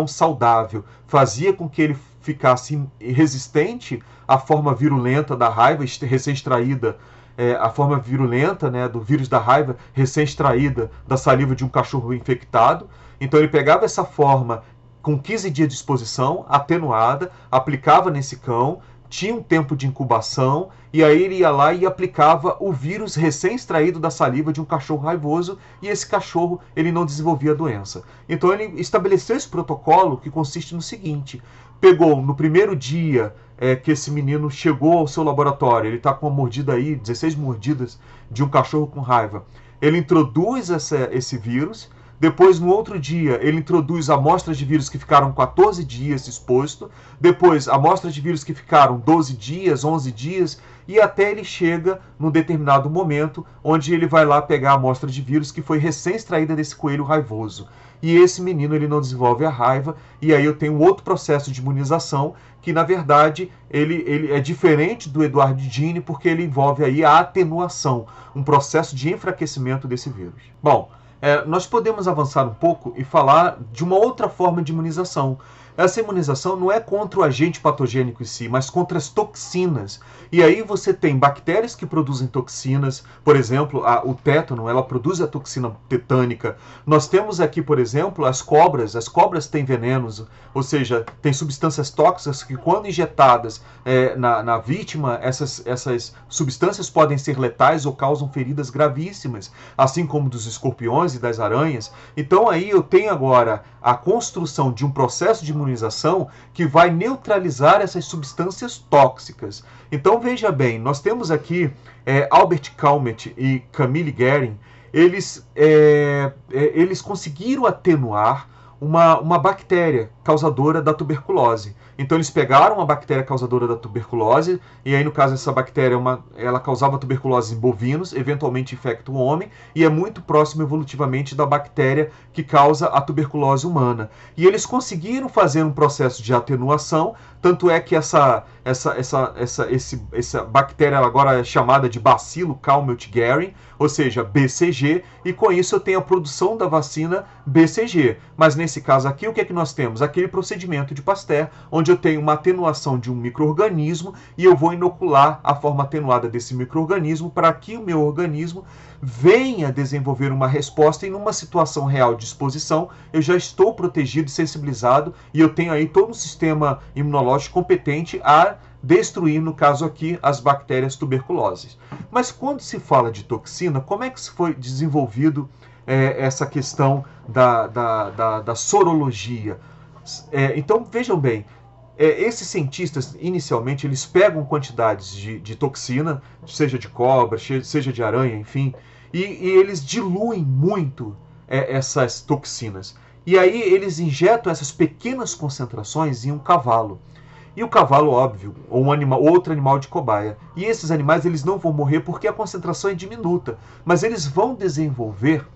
saudável, fazia com que ele ficasse resistente à forma virulenta da raiva recém-extraída, a forma virulenta, né, do vírus da raiva recém-extraída da saliva de um cachorro infectado. Então ele pegava essa forma com 15 dias de exposição, atenuada, aplicava nesse cão, tinha um tempo de incubação, e aí ele ia lá e aplicava o vírus recém-extraído da saliva de um cachorro raivoso, e esse cachorro ele não desenvolvia a doença. Então ele estabeleceu esse protocolo que consiste no seguinte: pegou no primeiro dia que esse menino chegou ao seu laboratório, ele está com uma mordida aí, 16 mordidas de um cachorro com raiva, ele introduz esse vírus. Depois, no outro dia, ele introduz amostras de vírus que ficaram 14 dias exposto. Depois, amostras de vírus que ficaram 12 dias, 11 dias. E até ele chega num determinado momento, onde ele vai lá pegar a amostra de vírus que foi recém-extraída desse coelho raivoso. E esse menino ele não desenvolve a raiva. E aí eu tenho outro processo de imunização, que na verdade ele é diferente do Edward Jenner, porque ele envolve aí a atenuação, um processo de enfraquecimento desse vírus. Bom, nós podemos avançar um pouco e falar de uma outra forma de imunização. Essa imunização não é contra o agente patogênico em si, mas contra as toxinas. E aí você tem bactérias que produzem toxinas, por exemplo, o tétano, ela produz a toxina tetânica. Nós temos aqui, por exemplo, as cobras têm venenos, ou seja, tem substâncias tóxicas que quando injetadas na vítima, essas substâncias podem ser letais ou causam feridas gravíssimas, assim como dos escorpiões e das aranhas. Então aí eu tenho agora a construção de um processo de imunização que vai neutralizar essas substâncias tóxicas. Então veja bem, nós temos aqui Albert Calmette e Camille Guerin, eles conseguiram atenuar uma bactéria causadora da tuberculose. Então eles pegaram a bactéria causadora da tuberculose, e aí no caso essa bactéria ela causava tuberculose em bovinos, eventualmente infecta o homem, e é muito próximo evolutivamente da bactéria que causa a tuberculose humana. E eles conseguiram fazer um processo de atenuação, tanto é que essa bactéria agora é chamada de Bacillus Calmette-Guerin, ou seja, BCG, e com isso eu tenho a produção da vacina BCG. Mas nesse caso aqui, o que é que nós temos? Aqui daquele procedimento de Pasteur, onde eu tenho uma atenuação de um micro-organismo e eu vou inocular a forma atenuada desse micro-organismo para que o meu organismo venha desenvolver uma resposta e numa situação real de exposição eu já estou protegido e sensibilizado e eu tenho aí todo um sistema imunológico competente a destruir, no caso aqui, as bactérias tuberculosas. Mas quando se fala de toxina, como é que se foi desenvolvido essa questão da sorologia? Então, vejam bem, esses cientistas, inicialmente, eles pegam quantidades de toxina, seja de cobra, seja de aranha, enfim, e eles diluem muito essas toxinas. E aí eles injetam essas pequenas concentrações em um cavalo. E o cavalo, óbvio, ou outro animal de cobaia. E esses animais eles não vão morrer porque a concentração é diminuta, mas eles vão desenvolver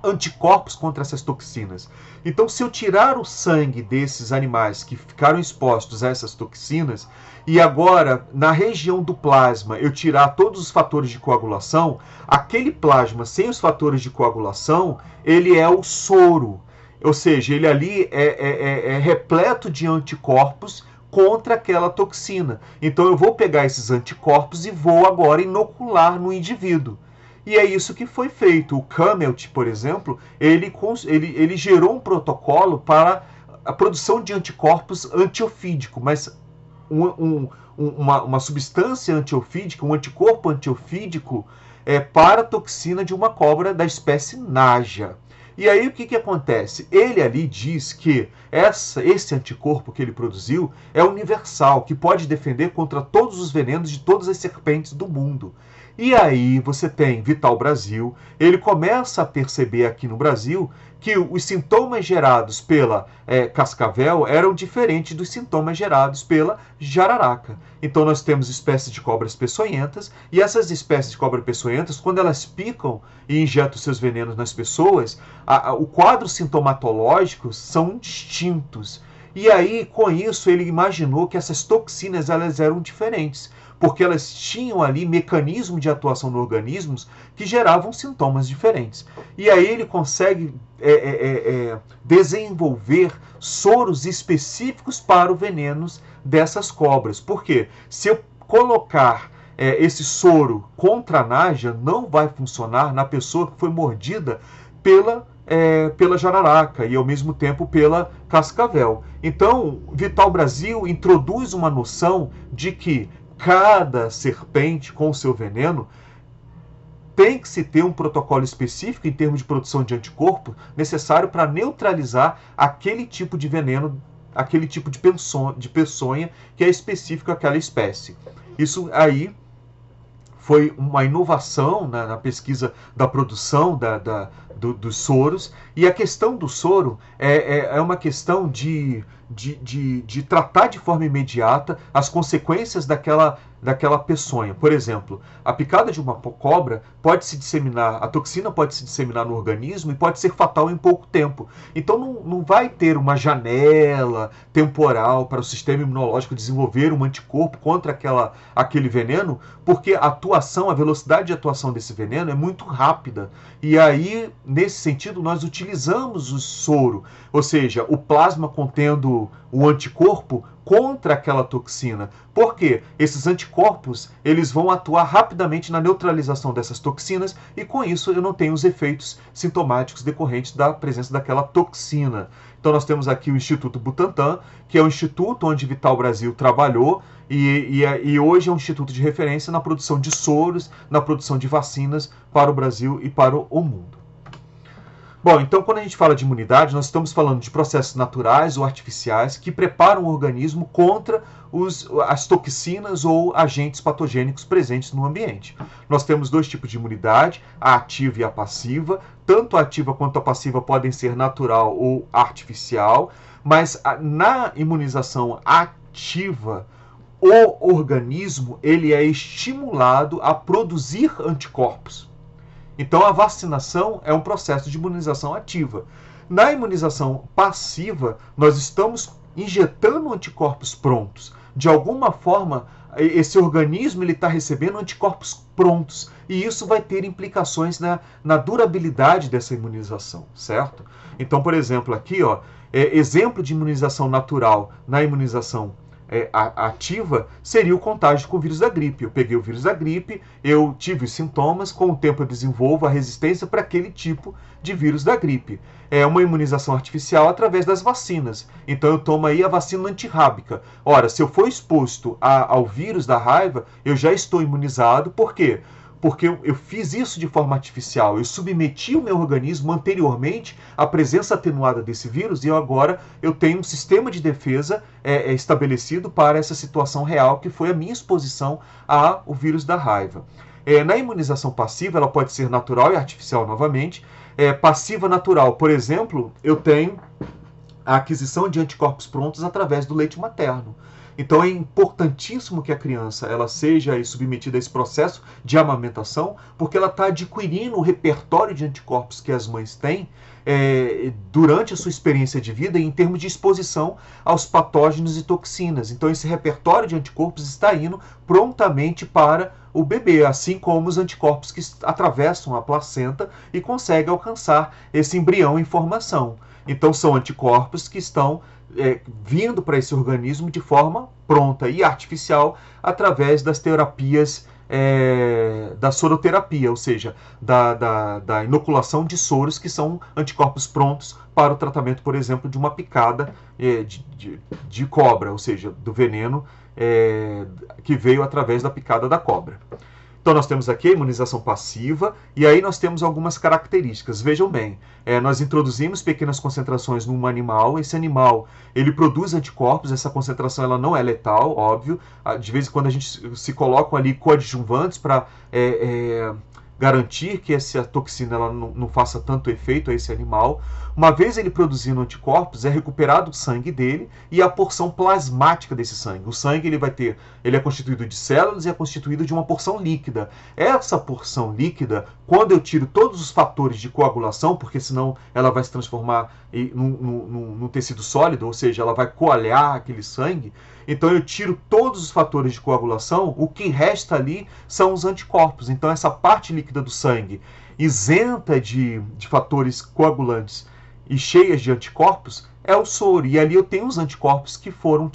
anticorpos contra essas toxinas. Então, se eu tirar o sangue desses animais que ficaram expostos a essas toxinas, e agora, na região do plasma, eu tirar todos os fatores de coagulação, aquele plasma sem os fatores de coagulação, ele é o soro. Ou seja, ele ali é repleto de anticorpos contra aquela toxina. Então, eu vou pegar esses anticorpos e vou agora inocular no indivíduo. E é isso que foi feito. O Kamelt, por exemplo, ele gerou um protocolo para a produção de anticorpos antiofídico, mas uma substância antiofídica, um anticorpo antiofídico para a toxina de uma cobra da espécie Naja. E aí o que acontece? Ele ali diz que esse anticorpo que ele produziu é universal, que pode defender contra todos os venenos de todas as serpentes do mundo. E aí você tem Vital Brasil, ele começa a perceber aqui no Brasil que os sintomas gerados pela cascavel eram diferentes dos sintomas gerados pela jararaca. Então nós temos espécies de cobras peçonhentas, e essas espécies de cobras peçonhentas, quando elas picam e injetam seus venenos nas pessoas, o quadro sintomatológico são distintos. E aí, com isso, ele imaginou que essas toxinas elas eram diferentes, porque elas tinham ali mecanismo de atuação no organismo que geravam sintomas diferentes. E aí ele consegue desenvolver soros específicos para os venenos dessas cobras. Por quê? Se eu colocar esse soro contra a Naja, não vai funcionar na pessoa que foi mordida pela jararaca e ao mesmo tempo pela cascavel. Então, Vital Brasil introduz uma noção de que cada serpente com o seu veneno tem que se ter um protocolo específico em termos de produção de anticorpo necessário para neutralizar aquele tipo de veneno, aquele tipo de peçonha que é específico àquela espécie. Isso aí foi uma inovação na pesquisa da produção dos soros. E a questão do soro é uma questão de tratar de forma imediata as consequências daquela peçonha. Por exemplo, a picada de uma cobra pode se disseminar, a toxina pode se disseminar no organismo e pode ser fatal em pouco tempo. Então não vai ter uma janela temporal para o sistema imunológico desenvolver um anticorpo contra aquele veneno, porque a velocidade de atuação desse veneno é muito rápida. E aí, nesse sentido, nós utilizamos o soro, ou seja, o plasma contendo o anticorpo contra aquela toxina. Por quê? Esses anticorpos eles vão atuar rapidamente na neutralização dessas toxinas e com isso eu não tenho os efeitos sintomáticos decorrentes da presença daquela toxina. Então nós temos aqui o Instituto Butantan, que é o instituto onde Vital Brasil trabalhou e hoje é um instituto de referência na produção de soros, na produção de vacinas para o Brasil e para o mundo. Bom, então quando a gente fala de imunidade, nós estamos falando de processos naturais ou artificiais que preparam o organismo contra as toxinas ou agentes patogênicos presentes no ambiente. Nós temos dois tipos de imunidade, a ativa e a passiva. Tanto a ativa quanto a passiva podem ser natural ou artificial, mas na imunização ativa, o organismo ele é estimulado a produzir anticorpos. Então, a vacinação é um processo de imunização ativa. Na imunização passiva, nós estamos injetando anticorpos prontos. De alguma forma, esse organismo está recebendo anticorpos prontos. E isso vai ter implicações na durabilidade dessa imunização, certo? Então, por exemplo, aqui, Exemplo de imunização natural na imunização ativa seria o contágio com o vírus da gripe. Eu peguei o vírus da gripe, eu tive os sintomas, com o tempo eu desenvolvo a resistência para aquele tipo de vírus da gripe. É uma imunização artificial através das vacinas. Então eu tomo aí a vacina antirrábica. Ora, se eu for exposto ao vírus da raiva, eu já estou imunizado. Por quê? Porque eu fiz isso de forma artificial, eu submeti o meu organismo anteriormente à presença atenuada desse vírus e agora eu tenho um sistema de defesa estabelecido para essa situação real que foi a minha exposição ao vírus da raiva. Na imunização passiva, ela pode ser natural e artificial novamente. Passiva natural, por exemplo, eu tenho a aquisição de anticorpos prontos através do leite materno. Então é importantíssimo que a criança ela seja submetida a esse processo de amamentação, porque ela está adquirindo o repertório de anticorpos que as mães têm durante a sua experiência de vida em termos de exposição aos patógenos e toxinas. Então esse repertório de anticorpos está indo prontamente para o bebê, assim como os anticorpos que atravessam a placenta e conseguem alcançar esse embrião em formação. Então são anticorpos que estão vindo para esse organismo de forma pronta e artificial através das terapias da soroterapia, ou seja, da inoculação de soros que são anticorpos prontos para o tratamento, por exemplo, de uma picada de cobra, ou seja, do veneno que veio através da picada da cobra. Então nós temos aqui a imunização passiva e aí nós temos algumas características. Vejam bem, nós introduzimos pequenas concentrações num animal, esse animal ele produz anticorpos, essa concentração ela não é letal, óbvio. De vez em quando a gente se colocam ali coadjuvantes para garantir que essa toxina ela não faça tanto efeito a esse animal. Uma vez ele produzindo anticorpos, é recuperado o sangue dele e a porção plasmática desse sangue. O sangue ele é constituído de células e é constituído de uma porção líquida. Essa porção líquida, quando eu tiro todos os fatores de coagulação, porque senão ela vai se transformar num tecido sólido, ou seja, ela vai coalhar aquele sangue, então eu tiro todos os fatores de coagulação, o que resta ali são os anticorpos. Então essa parte líquida do sangue, isenta de fatores coagulantes e cheias de anticorpos, é o soro. E ali eu tenho os anticorpos que foram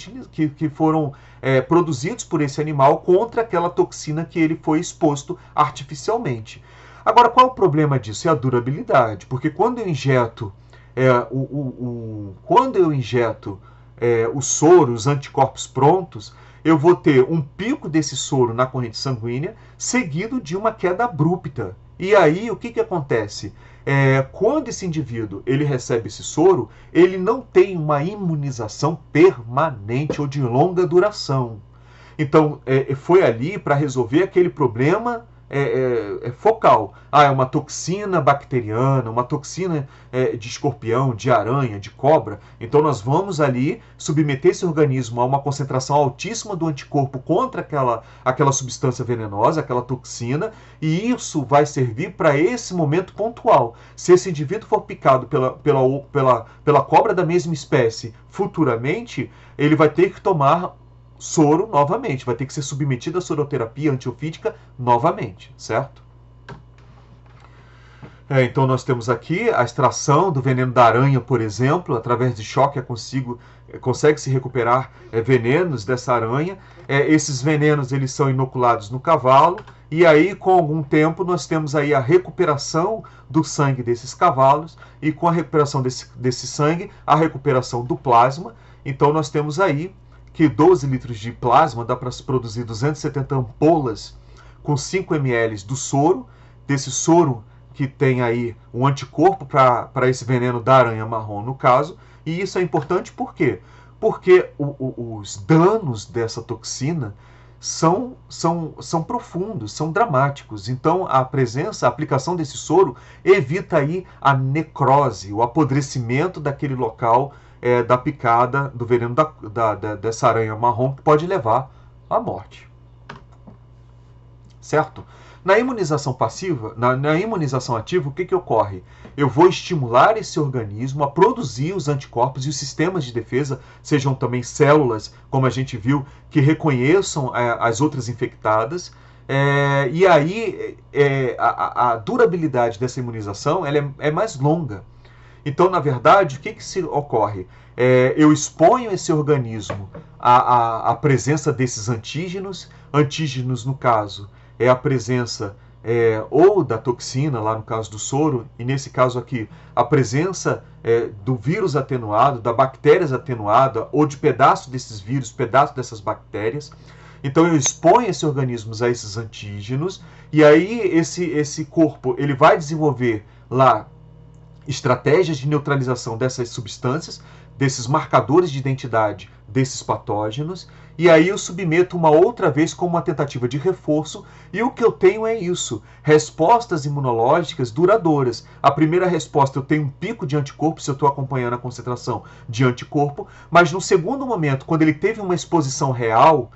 produzidos por esse animal contra aquela toxina que ele foi exposto artificialmente. Agora, qual é o problema disso? É a durabilidade. Porque quando eu injeto o soro, os anticorpos prontos, eu vou ter um pico desse soro na corrente sanguínea, seguido de uma queda abrupta. E aí, o que acontece? Quando esse indivíduo ele recebe esse soro, ele não tem uma imunização permanente ou de longa duração. Então, foi ali para resolver aquele problema focal. É uma toxina bacteriana, uma toxina de escorpião, de aranha, de cobra. Então nós vamos ali submeter esse organismo a uma concentração altíssima do anticorpo contra aquela substância venenosa, aquela toxina, e isso vai servir para esse momento pontual. Se esse indivíduo for picado pela cobra da mesma espécie futuramente, ele vai ter que tomar soro novamente, vai ter que ser submetido à soroterapia antiofídica novamente, certo? Então nós temos aqui a extração do veneno da aranha, por exemplo, através de choque consegue se recuperar venenos dessa aranha. Esses venenos eles são inoculados no cavalo e aí com algum tempo nós temos aí a recuperação do sangue desses cavalos e com a recuperação desse sangue, a recuperação do plasma. Então nós temos aí que 12 litros de plasma dá para se produzir 270 ampolas com 5 ml do soro, desse soro que tem aí um anticorpo para esse veneno da aranha marrom no caso, e isso é importante por quê? Porque os danos dessa toxina são profundos, são dramáticos. Então a aplicação desse soro evita aí a necrose, o apodrecimento daquele local da picada do veneno dessa aranha marrom, que pode levar à morte. Certo? Na imunização passiva, na imunização ativa, o que ocorre? Eu vou estimular esse organismo a produzir os anticorpos e os sistemas de defesa, sejam também células, como a gente viu, que reconheçam as outras infectadas. E aí a durabilidade dessa imunização ela é mais longa. Então, na verdade, o que se ocorre? Eu exponho esse organismo à presença desses antígenos. Antígenos, no caso, é a presença ou da toxina, lá no caso do soro, e nesse caso aqui, a presença do vírus atenuado, da bactéria atenuada, ou de pedaço desses vírus, pedaço dessas bactérias. Então eu exponho esses organismos a esses antígenos, e aí esse corpo ele vai desenvolver lá estratégias de neutralização dessas substâncias, desses marcadores de identidade desses patógenos, e aí eu submeto uma outra vez como uma tentativa de reforço, e o que eu tenho é isso, respostas imunológicas duradouras. A primeira resposta, eu tenho um pico de anticorpo, se eu estou acompanhando a concentração de anticorpo, mas no segundo momento, quando ele teve uma exposição real,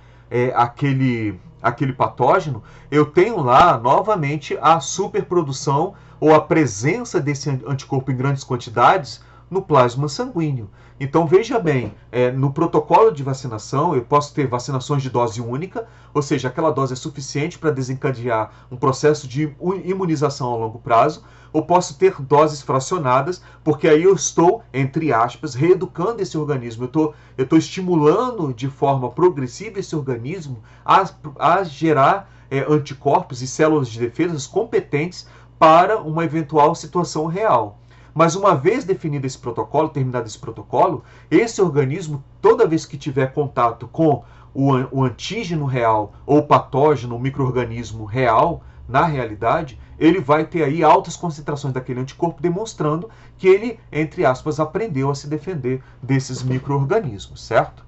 aquele patógeno, eu tenho lá novamente a superprodução ou a presença desse anticorpo em grandes quantidades no plasma sanguíneo. Então veja bem, no protocolo de vacinação eu posso ter vacinações de dose única, ou seja, aquela dose é suficiente para desencadear um processo de imunização a longo prazo, ou posso ter doses fracionadas, porque aí eu estou, entre aspas, reeducando esse organismo, eu estou estimulando de forma progressiva esse organismo a gerar anticorpos e células de defesa competentes para uma eventual situação real. Mas uma vez definido esse protocolo, terminado esse protocolo, esse organismo, toda vez que tiver contato com o antígeno real ou patógeno, o micro-organismo real, na realidade, ele vai ter aí altas concentrações daquele anticorpo, demonstrando que ele, entre aspas, aprendeu a se defender desses micro-organismos, certo?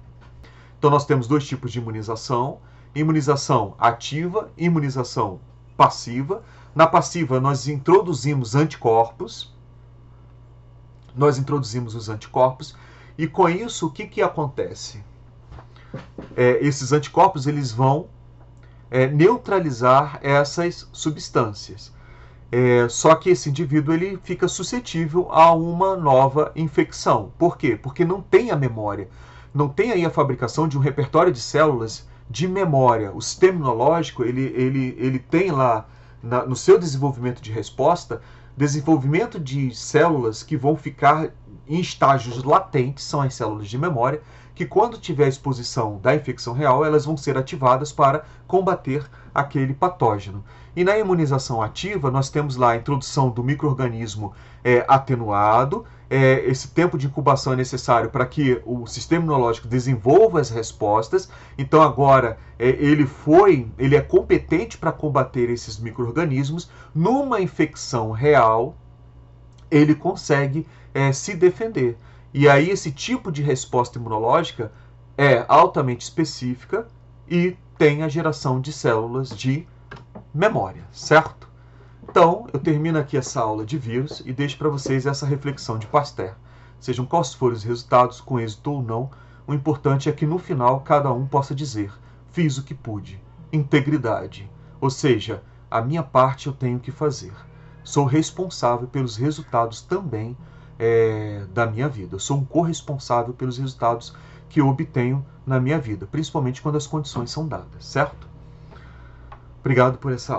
Então nós temos dois tipos de imunização: imunização ativa e imunização passiva. Na passiva, nós introduzimos anticorpos, e com isso, o que acontece? Esses anticorpos eles vão neutralizar essas substâncias. Só que esse indivíduo ele fica suscetível a uma nova infecção. Por quê? Porque não tem a memória. Não tem aí a fabricação de um repertório de células de memória. O sistema imunológico ele tem lá, no seu desenvolvimento de resposta, desenvolvimento de células que vão ficar em estágios latentes, são as células de memória, que quando tiver a exposição da infecção real, elas vão ser ativadas para combater aquele patógeno. E na imunização ativa, nós temos lá a introdução do micro-organismo atenuado. Esse tempo de incubação é necessário para que o sistema imunológico desenvolva as respostas. Então agora ele é competente para combater esses micro-organismos. Numa infecção real, ele consegue se defender. E aí esse tipo de resposta imunológica é altamente específica e tem a geração de células de memória, certo? Então, eu termino aqui essa aula de vírus e deixo para vocês essa reflexão de Pasteur. Sejam quais forem os resultados, com êxito ou não, o importante é que no final cada um possa dizer: fiz o que pude. Integridade. Ou seja, a minha parte eu tenho que fazer. Sou responsável pelos resultados também da minha vida. Eu sou um corresponsável pelos resultados que eu obtenho na minha vida, principalmente quando as condições são dadas, certo? Obrigado por essa aula.